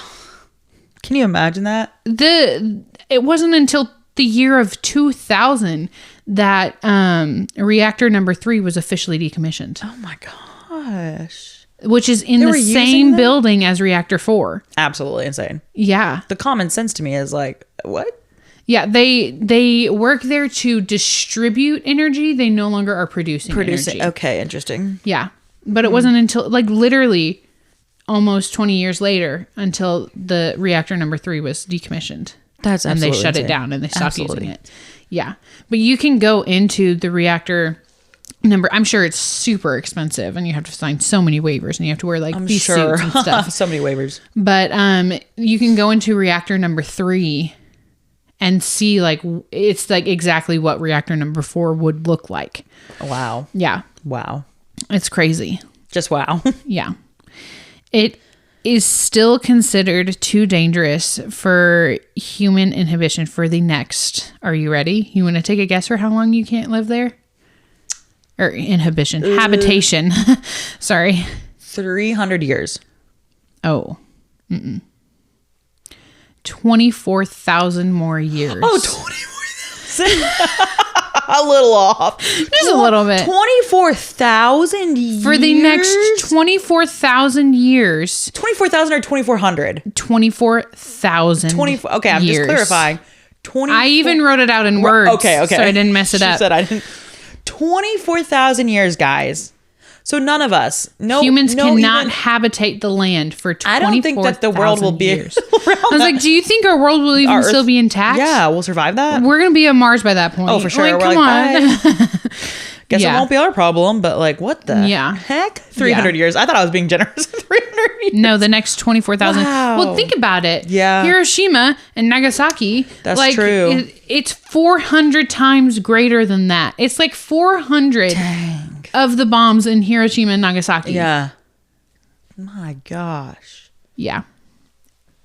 Can you imagine that? It wasn't until the year of 2000 that reactor number 3 was officially decommissioned. Oh my gosh. Which is in the same building as reactor 4. Absolutely insane. Yeah. The common sense to me is like, what? Yeah, they work there to distribute energy. They no longer are producing energy. Okay, interesting. Yeah. But it wasn't until literally almost 20 years later until the reactor number 3 was decommissioned. That's absolutely And they shut it down and they stopped using it. Yeah. But you can go into the reactor number. I'm sure it's super expensive and you have to sign so many waivers and you have to wear these suits and stuff. So many waivers. But you can go into reactor number 3 and see it's exactly what reactor number 4 would look like. Wow. Yeah. Wow. It's crazy. Just wow. Yeah. It is still considered too dangerous for human inhibition for the next. Are you ready? You want to take a guess for how long you can't live there? Or inhibition. Habitation. Sorry. 300 years. Oh. 24,000 more years. Oh, 24,000. A little off. Just a little bit. 24,000 years? For the next 24,000 years. 24,000 or 2,400? 24,000 Okay, I'm just clarifying. I even wrote it out in words. Okay. So I didn't mess it up. Said I didn't. 24,000 years, guys. So none of us, humans cannot habitate the land for 24,000 years. I don't think that the world will be years. I was like, do you think our world will even still be intact? Yeah, we'll survive that. We're going to be on Mars by that point. Oh, for sure. Like, come on. Guess it won't be our problem, but like, what the heck? 300 years. I thought I was being generous. 300 years. No, the next 24,000. Wow. Well, think about it. Yeah. Hiroshima and Nagasaki. That's like, true. It's 400 times greater than that. It's like 400 of the bombs in Hiroshima and Nagasaki. Yeah. My gosh. Yeah.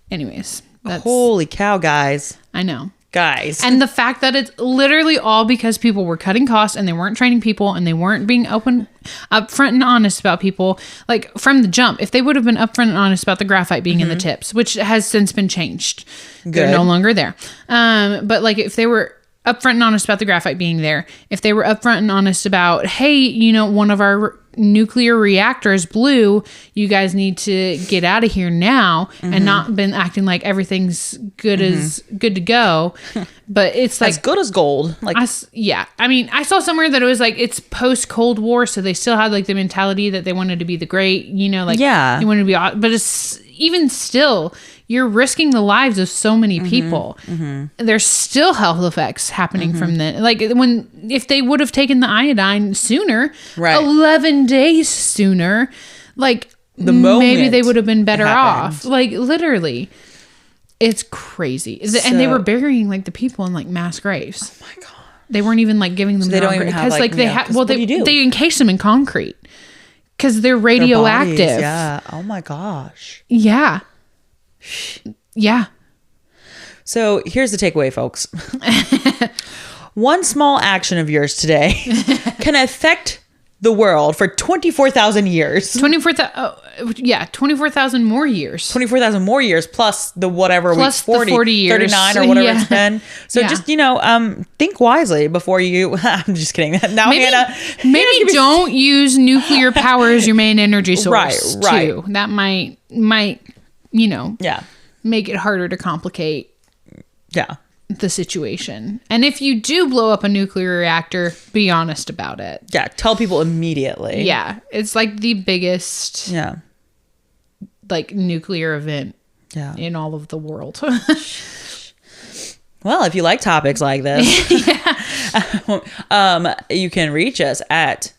Anyways. Holy cow, guys. I know. Guys. And the fact that it's literally all because people were cutting costs and they weren't training people and they weren't being upfront and honest about people. Like from the jump, if they would have been upfront and honest about the graphite being in the tips, which has since been changed. Good. They're no longer there. But like if they were upfront and honest about the graphite being there, if they were upfront and honest about, hey, one of our nuclear reactors blew, you guys need to get out of here now, and not been acting like everything's good to go. But it's like as good as gold. Like I mean, I saw somewhere that it was like it's post Cold War, so they still had like the mentality that they wanted to be the great, you wanted to be, but it's even still, you're risking the lives of so many people. There's still health effects happening from that. Like if they would have taken the iodine sooner, 11 days sooner, like maybe they would have been better off. Like literally, it's crazy. And they were burying like the people in like mass graves. Oh my God. They weren't even like giving them, they don't even have like, they encased them in concrete because they're radioactive. Yeah. Oh my gosh. Yeah. Yeah. So here's the takeaway, folks. One small action of yours today can affect the world for 24,000 years. 24,000 more years. 24,000 more years plus the whatever plus 40 years. 39 or whatever it's been. So just, think wisely before you, I'm just kidding. Now, Hannah. Maybe don't use nuclear power as your main energy source. Right. Too. That might, make it harder to complicate the situation. And if you do blow up a nuclear reactor, be honest about it. Yeah, tell people immediately. Yeah, it's like the biggest like nuclear event in all of the world. Well, if you like topics like this, you can reach us at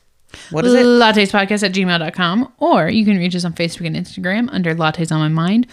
what is it? lattespodcast@gmail.com, or you can reach us on Facebook and Instagram under Lattes on My Mind.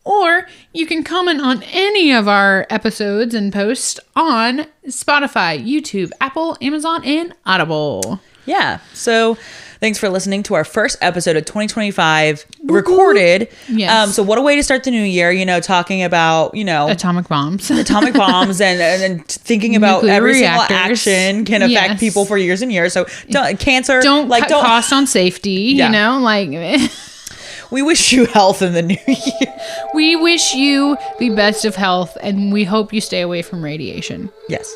Or you can comment on any of our episodes and post on Spotify, YouTube, Apple, Amazon, and Audible. Yeah. So thanks for listening to our first episode of 2025 recorded. Yes. So what a way to start the new year, talking about, atomic bombs and thinking about nuclear every reactors. Single action can affect people for years and years. So don't cut costs on safety, We wish you health in the new year. We wish you the best of health, and we hope you stay away from radiation. Yes.